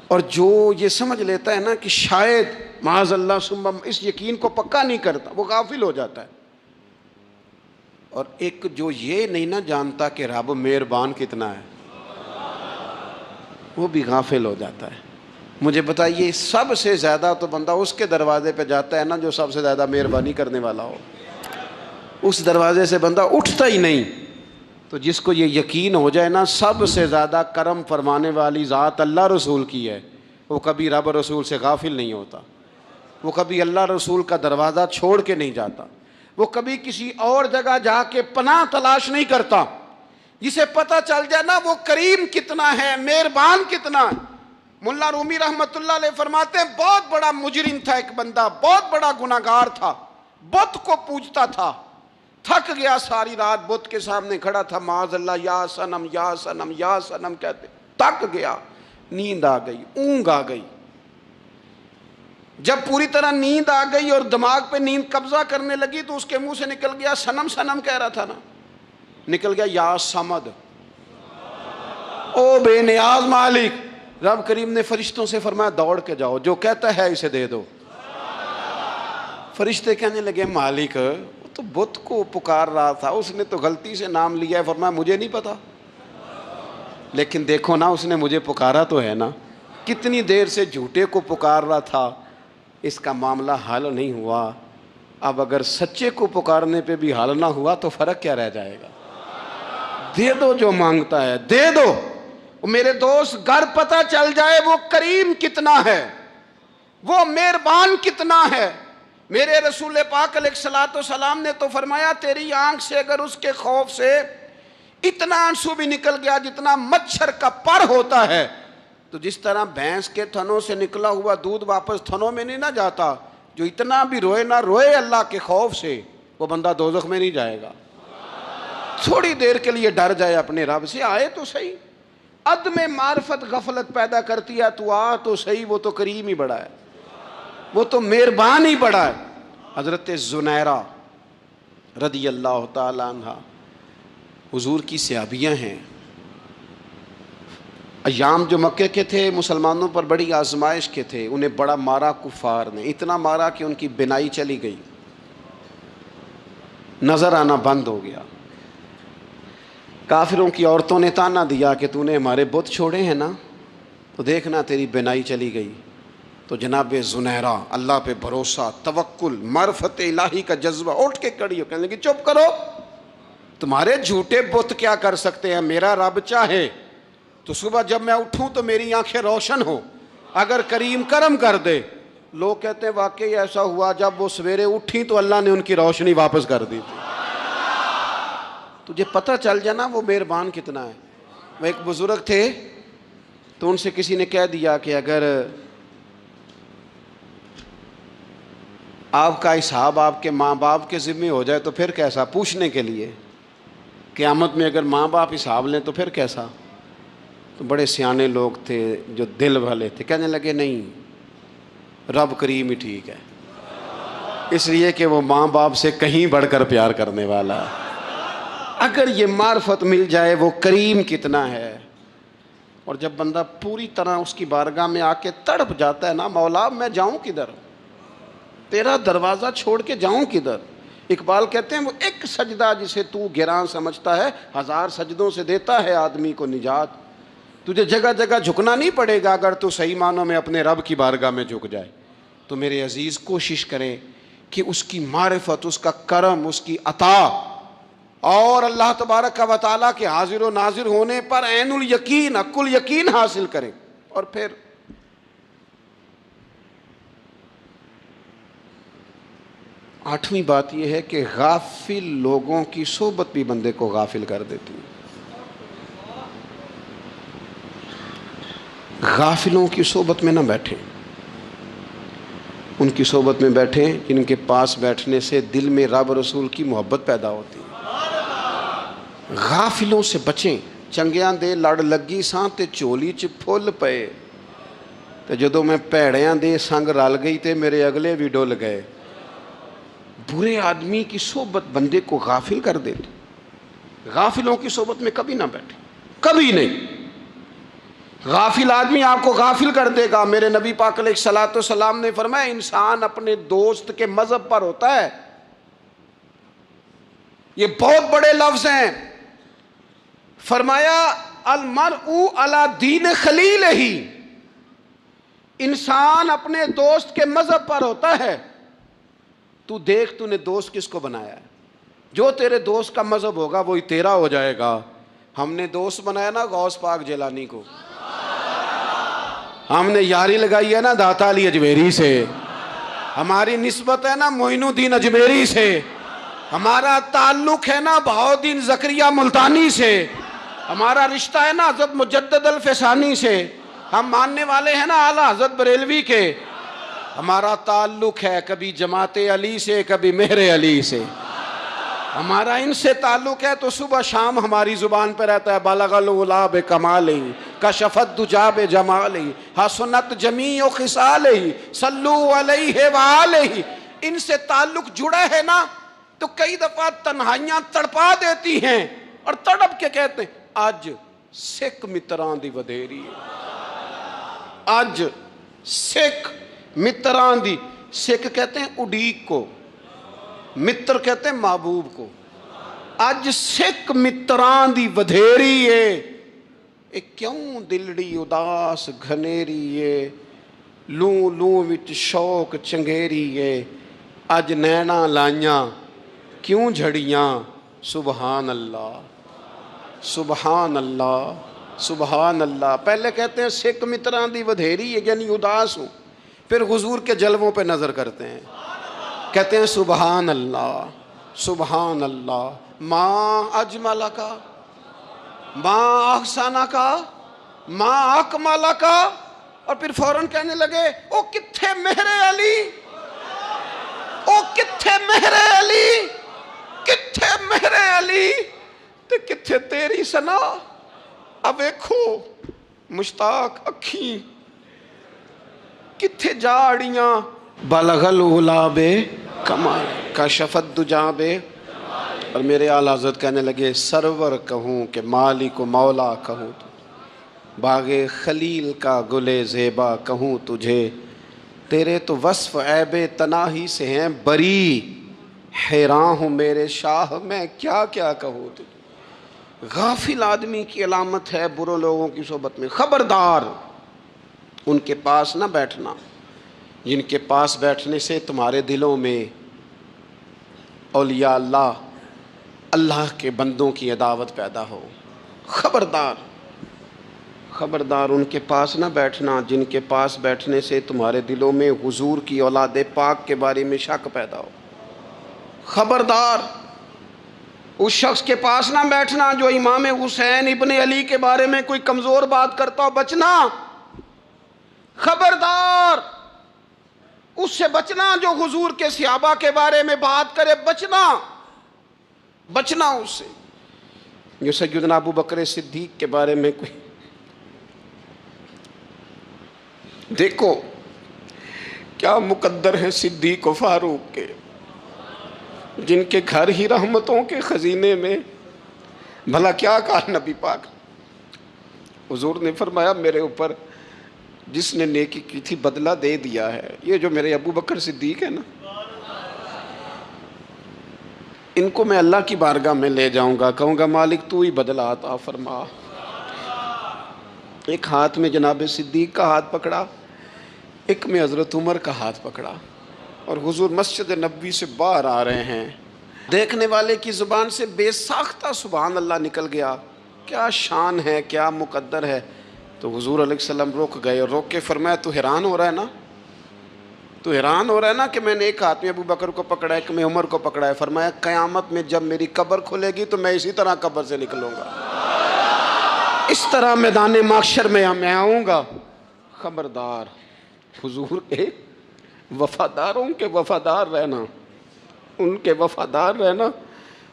اور جو یہ سمجھ لیتا ہے نا کہ شاید معاذ اللہ ثم، اس یقین کو پکا نہیں کرتا، وہ غافل ہو جاتا ہے۔ اور ایک جو یہ نہیں نہ جانتا کہ رب مہربان کتنا ہے، وہ بھی غافل ہو جاتا ہے۔ مجھے بتائیے سب سے زیادہ تو بندہ اس کے دروازے پہ جاتا ہے نا جو سب سے زیادہ مہربانی کرنے والا ہو، اس دروازے سے بندہ اٹھتا ہی نہیں۔ تو جس کو یہ یقین ہو جائے نا سب سے زیادہ کرم فرمانے والی ذات اللہ رسول کی ہے، وہ کبھی رب رسول سے غافل نہیں ہوتا، وہ کبھی اللہ رسول کا دروازہ چھوڑ کے نہیں جاتا، وہ کبھی کسی اور جگہ جا کے پناہ تلاش نہیں کرتا۔ جسے پتہ چل جائے نا وہ کریم کتنا ہے، مہربان کتنا ہے۔ ملا رومی رحمت اللہ علیہ فرماتے ہیں بہت بڑا مجرم تھا ایک بندہ، بہت بڑا گناہگار تھا، بت کو پوجتا تھا، تھک گیا، ساری رات بت کے سامنے کھڑا تھا، معاذ اللہ یا صنم یا صنم یا صنم کہتے، تھک گیا، نیند آ گئی، اونگ آ گئی۔ جب پوری طرح نیند آ گئی اور دماغ پہ نیند قبضہ کرنے لگی تو اس کے منہ سے نکل گیا، صنم صنم کہہ رہا تھا نا، نکل گیا یا صمد، او بے نیاز مالک۔ رب کریم نے فرشتوں سے فرمایا دوڑ کے جاؤ، جو کہتا ہے اسے دے دو۔ فرشتے کہنے لگے مالک وہ تو بت کو پکار رہا تھا، اس نے تو غلطی سے نام لیا ہے۔ فرمایا مجھے نہیں پتا، لیکن دیکھو نا اس نے مجھے پکارا تو ہے نا، کتنی دیر سے جھوٹے کو پکار رہا تھا، اس کا معاملہ حل نہیں ہوا، اب اگر سچے کو پکارنے پہ بھی حل نہ ہوا تو فرق کیا رہ جائے گا؟ دے دو جو مانگتا ہے، دے دو۔ میرے دوست گر پتہ چل جائے وہ کریم کتنا ہے، وہ مہربان کتنا ہے۔ میرے رسول پاک علیہ الصلوۃ والسلام نے تو فرمایا تیری آنکھ سے اگر اس کے خوف سے اتنا آنسو بھی نکل گیا جتنا مچھر کا پر ہوتا ہے، تو جس طرح بھینس کے تھنوں سے نکلا ہوا دودھ واپس تھنوں میں نہیں نہ جاتا، جو اتنا بھی روئے نہ روئے اللہ کے خوف سے، وہ بندہ دوزخ میں نہیں جائے گا۔ تھوڑی دیر کے لیے ڈر جائے اپنے رب سے، آئے تو صحیح۔ عدم معرفت غفلت پیدا کرتی ہے، تو آ تو صحیح، وہ تو کریم ہی بڑا ہے، وہ تو مہربان ہی بڑا ہے۔ حضرت زنیرہ رضی اللہ تعالی عنہ حضور کی صحابیاں ہیں۔ ایام جو مکے کے تھے مسلمانوں پر بڑی آزمائش کے تھے، انہیں بڑا مارا کفار نے، اتنا مارا کہ ان کی بینائی چلی گئی، نظر آنا بند ہو گیا۔ کافروں کی عورتوں نے تانا دیا کہ تو نے ہمارے بت چھوڑے ہیں نا، تو دیکھنا تیری بینائی چلی گئی۔ تو جناب زنیرہ اللہ پہ بھروسہ، توکل، معرفت الہی کا جذبہ، اٹھ کے کھڑی ہو کہنے لگی چپ کرو، تمہارے جھوٹے بت کیا کر سکتے ہیں، میرا رب چاہے تو صبح جب میں اٹھوں تو میری آنکھیں روشن ہوں، اگر کریم کرم کر دے۔ لوگ کہتے ہیں واقعی ایسا ہوا، جب وہ سویرے اٹھیں تو اللہ نے ان کی روشنی واپس کر دی تھی۔ تجھے پتہ چل جانا وہ مہربان کتنا ہے۔ وہ ایک بزرگ تھے تو ان سے کسی نے کہہ دیا کہ اگر آپ کا حساب آپ کے ماں باپ کے ذمہ ہو جائے تو پھر کیسا، پوچھنے کے لیے قیامت میں اگر ماں باپ حساب لیں تو پھر کیسا۔ تو بڑے سیانے لوگ تھے جو دل والے تھے، کہنے لگے نہیں، رب کریم ہی ٹھیک ہے، اس لیے کہ وہ ماں باپ سے کہیں بڑھ کر پیار کرنے والا ہے۔ اگر یہ معرفت مل جائے وہ کریم کتنا ہے، اور جب بندہ پوری طرح اس کی بارگاہ میں آ کے تڑپ جاتا ہے نا، مولا میں جاؤں کدھر، تیرا دروازہ چھوڑ کے جاؤں کدھر۔ اقبال کہتے ہیں وہ ایک سجدہ جسے تو گراں سمجھتا ہے، 1000 سجدوں سے دیتا ہے آدمی کو نجات۔ تجھے جگہ جگہ جھکنا نہیں پڑے گا اگر تو صحیح معنوں میں اپنے رب کی بارگاہ میں جھک جائے۔ تو میرے عزیز کوشش کریں کہ اس کی معرفت، اس کا کرم، اس کی عطا اور اللہ تبارک و تعالیٰ کے حاضر و ناظر ہونے پر عین الیقین، حق الیقین حاصل کریں۔ اور پھر آٹھویں بات یہ ہے کہ غافل لوگوں کی صحبت بھی بندے کو غافل کر دیتی ہے۔ غافلوں کی صحبت میں نہ بیٹھیں، ان کی صحبت میں بیٹھیں جن کے پاس بیٹھنے سے دل میں رب رسول کی محبت پیدا ہوتی ہے۔ غافلوں سے بچیں۔ چنگیاں دے لڑ لگی ساں تے چولی چ پھل پئے، تے جدوں میں پیڑیاں دے سنگ رل گئی تے میرے اگلے بھی ڈول گئے۔ برے آدمی کی صحبت بندے کو غافل کر دیتی۔ غافلوں کی صحبت میں کبھی نہ بیٹھیں، کبھی نہیں۔ غافل آدمی آپ کو غافل کر دے گا۔ میرے نبی پاک علیہ الصلوۃ والسلام نے فرمایا انسان اپنے دوست کے مذہب پر ہوتا ہے۔ یہ بہت بڑے لفظ ہیں۔ فرمایا المرء علی دین خلیلہ، انسان اپنے دوست کے مذہب پر ہوتا ہے. تو دیکھ تو نے دوست کس کو بنایا ہے. جو تیرے دوست کا مذہب ہوگا وہی تیرا ہو جائے گا. ہم نے دوست بنایا نا غوث پاک جیلانی کو, ہم نے یاری لگائی ہے نا داتا علی اجمیری سے, ہماری نسبت ہے نا معین الدین اجمیری سے, ہمارا تعلق ہے نا بہاؤالدین زکریا ملتانی سے, ہمارا رشتہ ہے نا حضرت مجدد الفسانی سے, ہم ماننے والے ہیں نا اعلیٰ حضرت بریلوی کے, ہمارا تعلق ہے کبھی جماعت علی سے کبھی مہر علی سے, ہمارا ان سے تعلق ہے تو صبح شام ہماری زبان پہ رہتا ہے بلغ العلا بکمالہ کشفت دجا بجمالہ حسنت جمیع خصالہ صلو علیہ وآلہ. ان سے تعلق جڑا ہے نا تو کئی دفعہ تنہائیاں تڑپا دیتی ہیں اور تڑپ کے کہتے ہیں اج سکھ متران دی ودھیری ہے, اج سکھ متران دی. سکھ کہتے ہیں اڈیق کو, متر کہتے ہیں محبوب کو. اج سکھ متران دی ودھیری ہے, اے کیوں دلڑی اداس گھنیری ہے, لوں لوں وچ شوق چنگیری ہے, اج نینا لائیاں کیوں جھڑیاں. سبحان اللہ سبحان اللہ سبحان اللہ. پہلے کہتے ہیں سکھ متران دی ودھیری ہے یعنی اداس ہوں, پھر حضور کے جلووں پہ نظر کرتے ہیں, کہتے ہیں سبحان اللہ سبحان اللہ. ماں اجمل کا, ماں احسانہ کا, ماں اکمل کا, اور پھر فوراً کہنے لگے او کتھے مہر علی, او کتھے مہر علی, کتھے مہر علی تے کتھے تیری سنا. اب دیکھو مشتاق اکھیں کتھے جاڑیاں بلغ العلا بکمال کشفت دجا بے. اور میرے اعلیٰ حضرت کہنے لگے سرور کہوں کہ مالک و مولا کہوں, باغ خلیل کا گلے زیبا کہوں تجھے, تیرے تو وصف عیب تناہی سے ہیں بری, حیران ہوں میرے شاہ میں کیا کیا کہوں تجھے. غافل آدمی کی علامت ہے برے لوگوں کی صحبت میں. خبردار ان کے پاس نہ بیٹھنا جن کے پاس بیٹھنے سے تمہارے دلوں میں اولیاء اللہ, اللہ کے بندوں کی عداوت پیدا ہو. خبردار خبردار ان کے پاس نہ بیٹھنا جن کے پاس بیٹھنے سے تمہارے دلوں میں حضور کی اولاد پاک کے بارے میں شک پیدا ہو. خبردار اس شخص کے پاس نہ بیٹھنا جو امام حسین ابن علی کے بارے میں کوئی کمزور بات کرتا ہو, بچنا. خبردار اس سے بچنا جو حضور کے صحابہ کے بارے میں بات کرے, بچنا بچنا اس سے. جو سیدنا ابو بکر صدیق کے بارے میں کوئی, دیکھو کیا مقدر ہیں صدیق و فاروق کے, جن کے گھر ہی رحمتوں کے خزینے میں. بھلا کیا کہا نبی پاک, حضور نے فرمایا میرے اوپر جس نے نیکی کی تھی بدلہ دے دیا ہے. یہ جو میرے ابو بکر صدیق ہے نا, ان کو میں اللہ کی بارگاہ میں لے جاؤں گا, کہوں گا مالک تو ہی بدلہ عطا فرما. ایک ہاتھ میں جناب صدیق کا ہاتھ پکڑا, ایک میں حضرت عمر کا ہاتھ پکڑا, اور حضور مسجد نبوی سے باہر آ رہے ہیں. دیکھنے والے کی زبان سے بے ساختہ سبحان اللہ نکل گیا. کیا شان ہے, کیا مقدر ہے. تو حضور علیہ السلام رک گئے, اور روک کے فرمایا تو حیران ہو رہا ہے نا, تو حیران ہو رہا ہے نا کہ میں نے ایک ہاتھ میں ابو بکر کو پکڑا ہے, ایک میں عمر کو پکڑا ہے. فرمایا قیامت میں جب میری قبر کھلے گی تو میں اسی طرح قبر سے نکلوں گا, اس طرح میدان محشر میں آؤں گا. خبردار حضور کے وفاداروں کے وفادار رہنا, ان کے وفادار رہنا,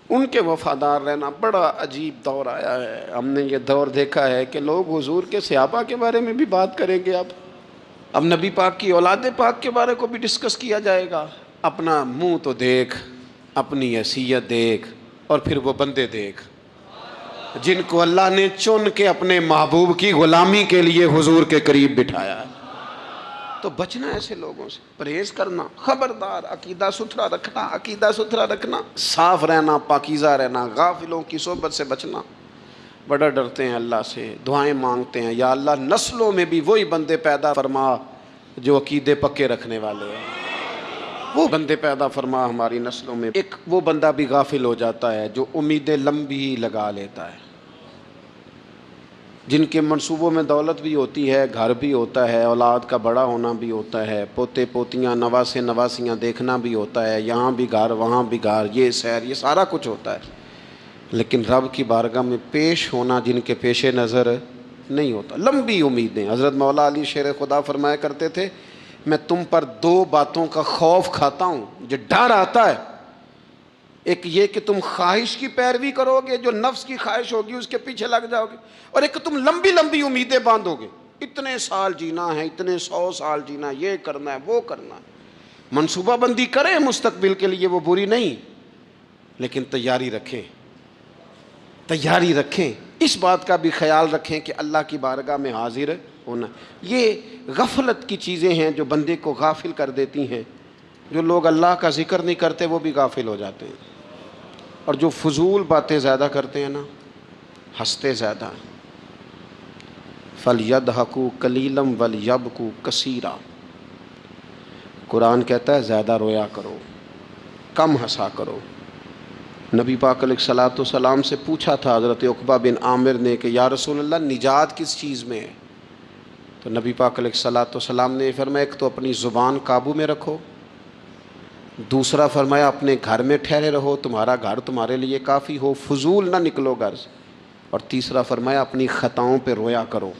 ان کے وفادار رہنا. بڑا عجیب دور آیا ہے. ہم نے یہ دور دیکھا ہے کہ لوگ حضور کے صحابہ کے بارے میں بھی بات کریں گے. اب نبی پاک کی اولاد پاک کے بارے کو بھی ڈسکس کیا جائے گا. اپنا منہ تو دیکھ, اپنی حیثیت دیکھ, اور پھر وہ بندے دیکھ جن کو اللہ نے چن کے اپنے محبوب کی غلامی کے لیے حضور کے قریب بٹھایا. تو بچنا ایسے لوگوں سے, پرہیز کرنا. خبردار عقیدہ ستھرا رکھنا, عقیدہ ستھرا رکھنا, صاف رہنا, پاکیزہ رہنا, غافلوں کی صحبت سے بچنا. بڑا ڈرتے ہیں اللہ سے, دعائیں مانگتے ہیں یا اللہ نسلوں میں بھی وہی بندے پیدا فرما جو عقیدے پکے رکھنے والے ہیں، وہ بندے پیدا فرما ہماری نسلوں میں۔ ایک وہ بندہ بھی غافل ہو جاتا ہے جو امیدیں لمبی لگا لیتا ہے، جن کے منصوبوں میں دولت بھی ہوتی ہے، گھر بھی ہوتا ہے، اولاد کا بڑا ہونا بھی ہوتا ہے، پوتے پوتیاں نواسے نواسیاں دیکھنا بھی ہوتا ہے، یہاں بھی گھر وہاں بھی گھر، یہ سیر، یہ سارا کچھ ہوتا ہے، لیکن رب کی بارگاہ میں پیش ہونا جن کے پیش نظر نہیں ہوتا۔ لمبی امیدیں۔ حضرت مولا علی شیر خدا فرمایا کرتے تھے، میں تم پر دو باتوں کا خوف کھاتا ہوں، جو ڈر آتا ہے، ایک یہ کہ تم خواہش کی پیروی کرو گے، جو نفس کی خواہش ہوگی اس کے پیچھے لگ جاؤ گے، اور ایک تم لمبی لمبی امیدیں باندھو گے، اتنے سال جینا ہے، اتنے 100 سال جینا، یہ کرنا ہے وہ کرنا ہے۔ منصوبہ بندی کریں مستقبل کے لیے، وہ بری نہیں، لیکن تیاری رکھیں، تیاری رکھیں، اس بات کا بھی خیال رکھیں کہ اللہ کی بارگاہ میں حاضر ہونا۔ یہ غفلت کی چیزیں ہیں جو بندے کو غافل کر دیتی ہیں۔ جو لوگ اللہ کا ذکر نہیں کرتے وہ بھی غافل ہو جاتے ہیں، اور جو فضول باتیں زیادہ کرتے ہیں نا، ہنستے زیادہ ہیں۔ فَلْيَضْحَكُوا قَلِيلًا وَلْيَبْكُوا كَثِيرًا، قرآن کہتا ہے زیادہ رویا کرو، کم ہنسا کرو۔ نبی پاک علیہ الصلوۃ والسلام سے پوچھا تھا حضرت عقبہ بن عامر نے کہ یا رسول اللہ نجات کس چیز میں ہے؟ تو نبی پاک علیہ الصلوۃ والسلام نے فرمایا ایک تو اپنی زبان قابو میں رکھو، دوسرا فرمایا اپنے گھر میں ٹھہرے رہو، تمہارا گھر تمہارے لیے کافی ہو، فضول نہ نکلو گھر سے، اور تیسرا فرمایا اپنی خطاؤں پہ رویا کرو۔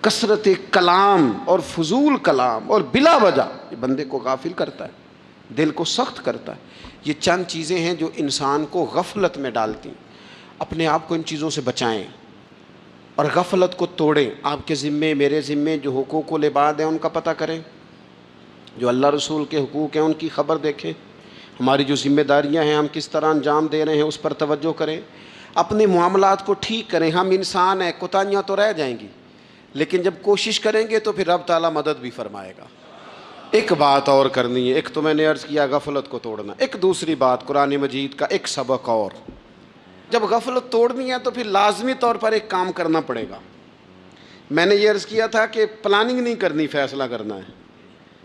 کثرت کلام اور فضول کلام اور بلا وجہ یہ بندے کو غافل کرتا ہے، دل کو سخت کرتا ہے۔ یہ چند چیزیں ہیں جو انسان کو غفلت میں ڈالتی ہیں۔ اپنے آپ کو ان چیزوں سے بچائیں اور غفلت کو توڑیں۔ آپ کے ذمے، میرے ذمے جو حقوق العباد ہیں ان کا پتہ کریں، جو اللہ رسول کے حقوق ہیں ان کی خبر دیکھیں، ہماری جو ذمہ داریاں ہیں ہم کس طرح انجام دے رہے ہیں اس پر توجہ کریں، اپنے معاملات کو ٹھیک کریں۔ ہم انسان ہیں، کوتاہیاں تو رہ جائیں گی، لیکن جب کوشش کریں گے تو پھر رب تعالیٰ مدد بھی فرمائے گا۔ ایک بات اور کرنی ہے، ایک تو میں نے عرض کیا غفلت کو توڑنا، ایک دوسری بات قرآن مجید کا ایک سبق اور، جب غفلت توڑنی ہے تو پھر لازمی طور پر ایک کام کرنا پڑے گا۔ میں نے یہ عرض کیا تھا کہ پلاننگ نہیں کرنی، فیصلہ کرنا ہے،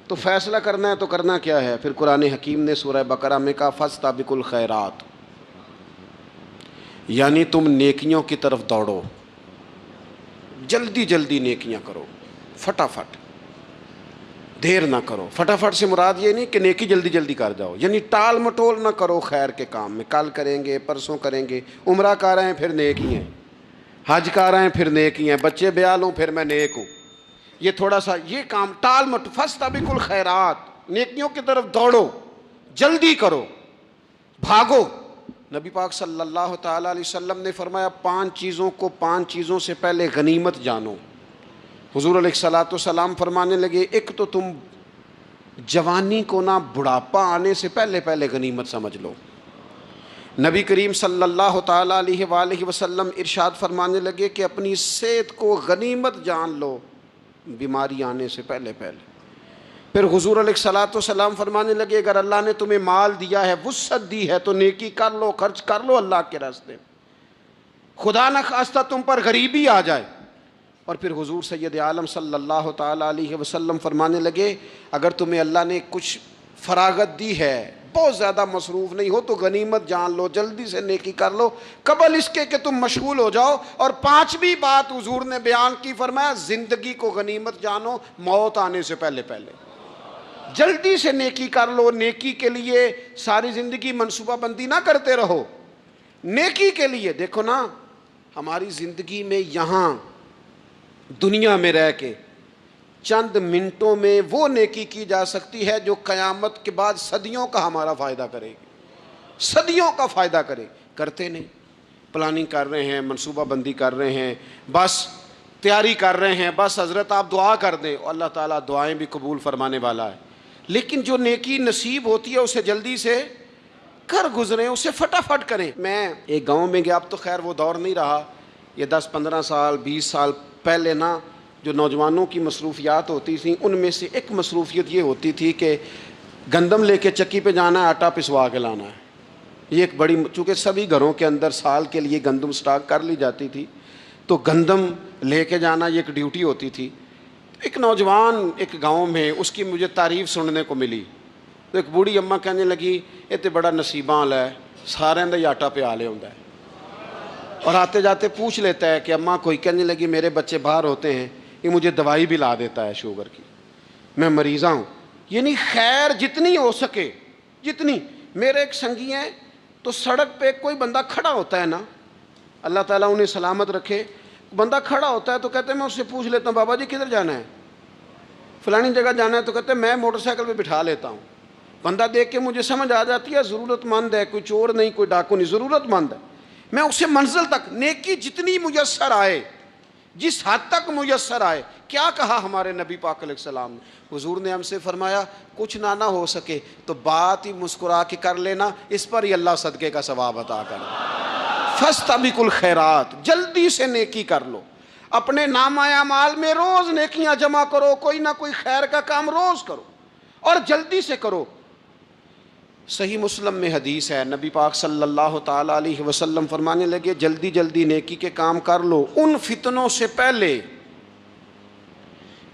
تو فیصلہ کرنا ہے تو کرنا کیا ہے؟ پھر قرآن حکیم نے سورہ بقرہ میں کہا فاستبقوا الخیرات، یعنی تم نیکیوں کی طرف دوڑو، جلدی جلدی نیکیاں کرو، فٹافٹ، دیر نہ کرو۔ فٹافٹ سے مراد یہ نہیں کہ نیکی جلدی جلدی کر جاؤ، یعنی ٹال مٹول نہ کرو خیر کے کام میں، کل کریں گے، پرسوں کریں گے، عمرہ کر رہے ہیں پھر نیکی ہیں، حج کر رہے ہیں پھر نیکی ہیں، بچے بیال ہوں پھر میں نیک ہوں، یہ تھوڑا سا یہ کام ٹال مٹ، فاستبقوا الخیرات، نیکیوں کی طرف دوڑو، جلدی کرو، بھاگو۔ نبی پاک صلی اللہ تعالیٰ علیہ وسلم نے فرمایا 5 چیزوں کو 5 چیزوں سے پہلے غنیمت جانو۔ حضور علیہ الصلوۃ والسلام فرمانے لگے ایک تو تم جوانی کو نہ بڑھاپا آنے سے پہلے پہلے غنیمت سمجھ لو۔ نبی کریم صلی اللہ تعالیٰ علیہ وآلہ وسلم ارشاد فرمانے لگے کہ اپنی صحت کو غنیمت جان لو بیماری آنے سے پہلے پہلے۔ پھر حضور علیہ الصلوۃ والسلام فرمانے لگے اگر اللہ نے تمہیں مال دیا ہے، وسعت دی ہے، تو نیکی کر لو، خرچ کر لو اللہ کے راستے، خدا نہ خواستہ تم پر غریبی آ جائے۔ اور پھر حضور سید عالم صلی اللہ تعالیٰ علیہ وسلم فرمانے لگے اگر تمہیں اللہ نے کچھ فراغت دی ہے، بہت زیادہ مصروف نہیں ہو، تو غنیمت جان لو، جلدی سے نیکی کر لو قبل اس کے کہ تم مشغول ہو جاؤ۔ اور 5ویں بات حضور نے بیان کی، فرمایا زندگی کو غنیمت جانو موت آنے سے پہلے پہلے، جلدی سے نیکی کر لو۔ نیکی کے لیے ساری زندگی منصوبہ بندی نہ کرتے رہو، نیکی کے لیے دیکھو نا، ہماری زندگی میں یہاں دنیا میں رہ کے چند منٹوں میں وہ نیکی کی جا سکتی ہے جو قیامت کے بعد صدیوں کا ہمارا فائدہ کرے گی، صدیوں کا فائدہ کرتے نہیں۔ پلاننگ کر رہے ہیں، منصوبہ بندی کر رہے ہیں، بس تیاری کر رہے ہیں، بس حضرت آپ دعا کر دیں، اللہ تعالیٰ دعائیں بھی قبول فرمانے والا ہے، لیکن جو نیکی نصیب ہوتی ہے اسے جلدی سے کر گزریں، اسے فٹافٹ کریں۔ میں ایک گاؤں میں گیا، اب تو خیر وہ دور نہیں رہا، یہ 10-15 سال 20 سال پہلے نا جو نوجوانوں کی مصروفیات ہوتی تھیں ان میں سے ایک مصروفیت یہ ہوتی تھی کہ گندم لے کے چکی پہ جانا ہے، آٹا پسوا کے لانا ہے۔ یہ ایک بڑی، چونکہ سبھی گھروں کے اندر سال کے لیے گندم سٹاک کر لی جاتی تھی، تو گندم لے کے جانا یہ ایک ڈیوٹی ہوتی تھی۔ ایک نوجوان ایک گاؤں میں، اس کی مجھے تعریف سننے کو ملی. تو ایک بوڑھی اماں کہنے لگی یہ تو بڑا نصیباں والا ہے، سارے دا ہی آٹا پیا لے ہوندا ہے. اور آتے جاتے پوچھ لیتا ہے کہ اماں کوئی، کہنے لگی میرے بچے باہر ہوتے ہیں، یہ مجھے دوائی بھی لا دیتا ہے شوگر کی، میں مریضہ ہوں. یعنی خیر جتنی ہو سکے جتنی. میرے ایک سنگی ہیں تو سڑک پہ کوئی بندہ کھڑا ہوتا ہے نا، اللہ تعالیٰ انہیں سلامت رکھے، بندہ کھڑا ہوتا ہے تو کہتے ہیں میں اس سے پوچھ لیتا ہوں بابا جی کدھر جانا ہے، فلانی جگہ جانا ہے، تو کہتے ہیں میں موٹر سائیکل پہ بٹھا لیتا ہوں. بندہ دیکھ کے مجھے سمجھ آ جاتی ہے ضرورت مند ہے، کوئی چور نہیں، کوئی ڈاکو نہیں، ضرورت مند ہے. میں اسے منزل تک نیکی جتنی میسر آئے، جس حد تک میسر آئے. کیا کہا ہمارے نبی پاک علیہ السلام نے؟ حضور نے ہم سے فرمایا کچھ نہ ہو سکے تو بات ہی مسکرا کے کر لینا، اس پر ہی اللہ صدقے کا ثواب عطا کر. فاستبقوا الخیرات، جلدی سے نیکی کر لو. اپنے نامہ اعمال میں روز نیکیاں جمع کرو، کوئی نہ کوئی خیر کا کام روز کرو اور جلدی سے کرو. صحیح مسلم میں حدیث ہے، نبی پاک صلی اللہ تعالیٰ علیہ وسلم فرمانے لگے جلدی جلدی نیکی کے کام کر لو ان فتنوں سے پہلے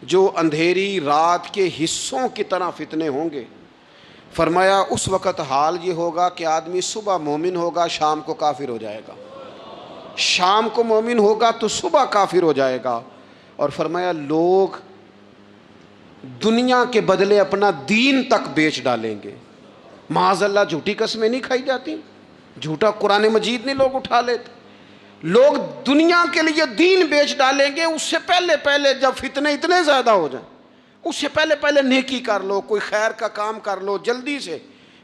جو اندھیری رات کے حصوں کی طرح فتنے ہوں گے. فرمایا اس وقت حال یہ ہوگا کہ آدمی صبح مومن ہوگا، شام کو کافر ہو جائے گا، شام کو مومن ہوگا تو صبح کافر ہو جائے گا. اور فرمایا لوگ دنیا کے بدلے اپنا دین تک بیچ ڈالیں گے. معاذ اللہ جھوٹی قسمیں نہیں کھائی جاتی، جھوٹا قرآن مجید نہیں لوگ اٹھا لیتے. لوگ دنیا کے لیے دین بیچ ڈالیں گے. اس سے پہلے جب فتنے اتنے زیادہ ہو جائیں، اس سے پہلے نیکی کر لو، کوئی خیر کا کام کر لو، جلدی سے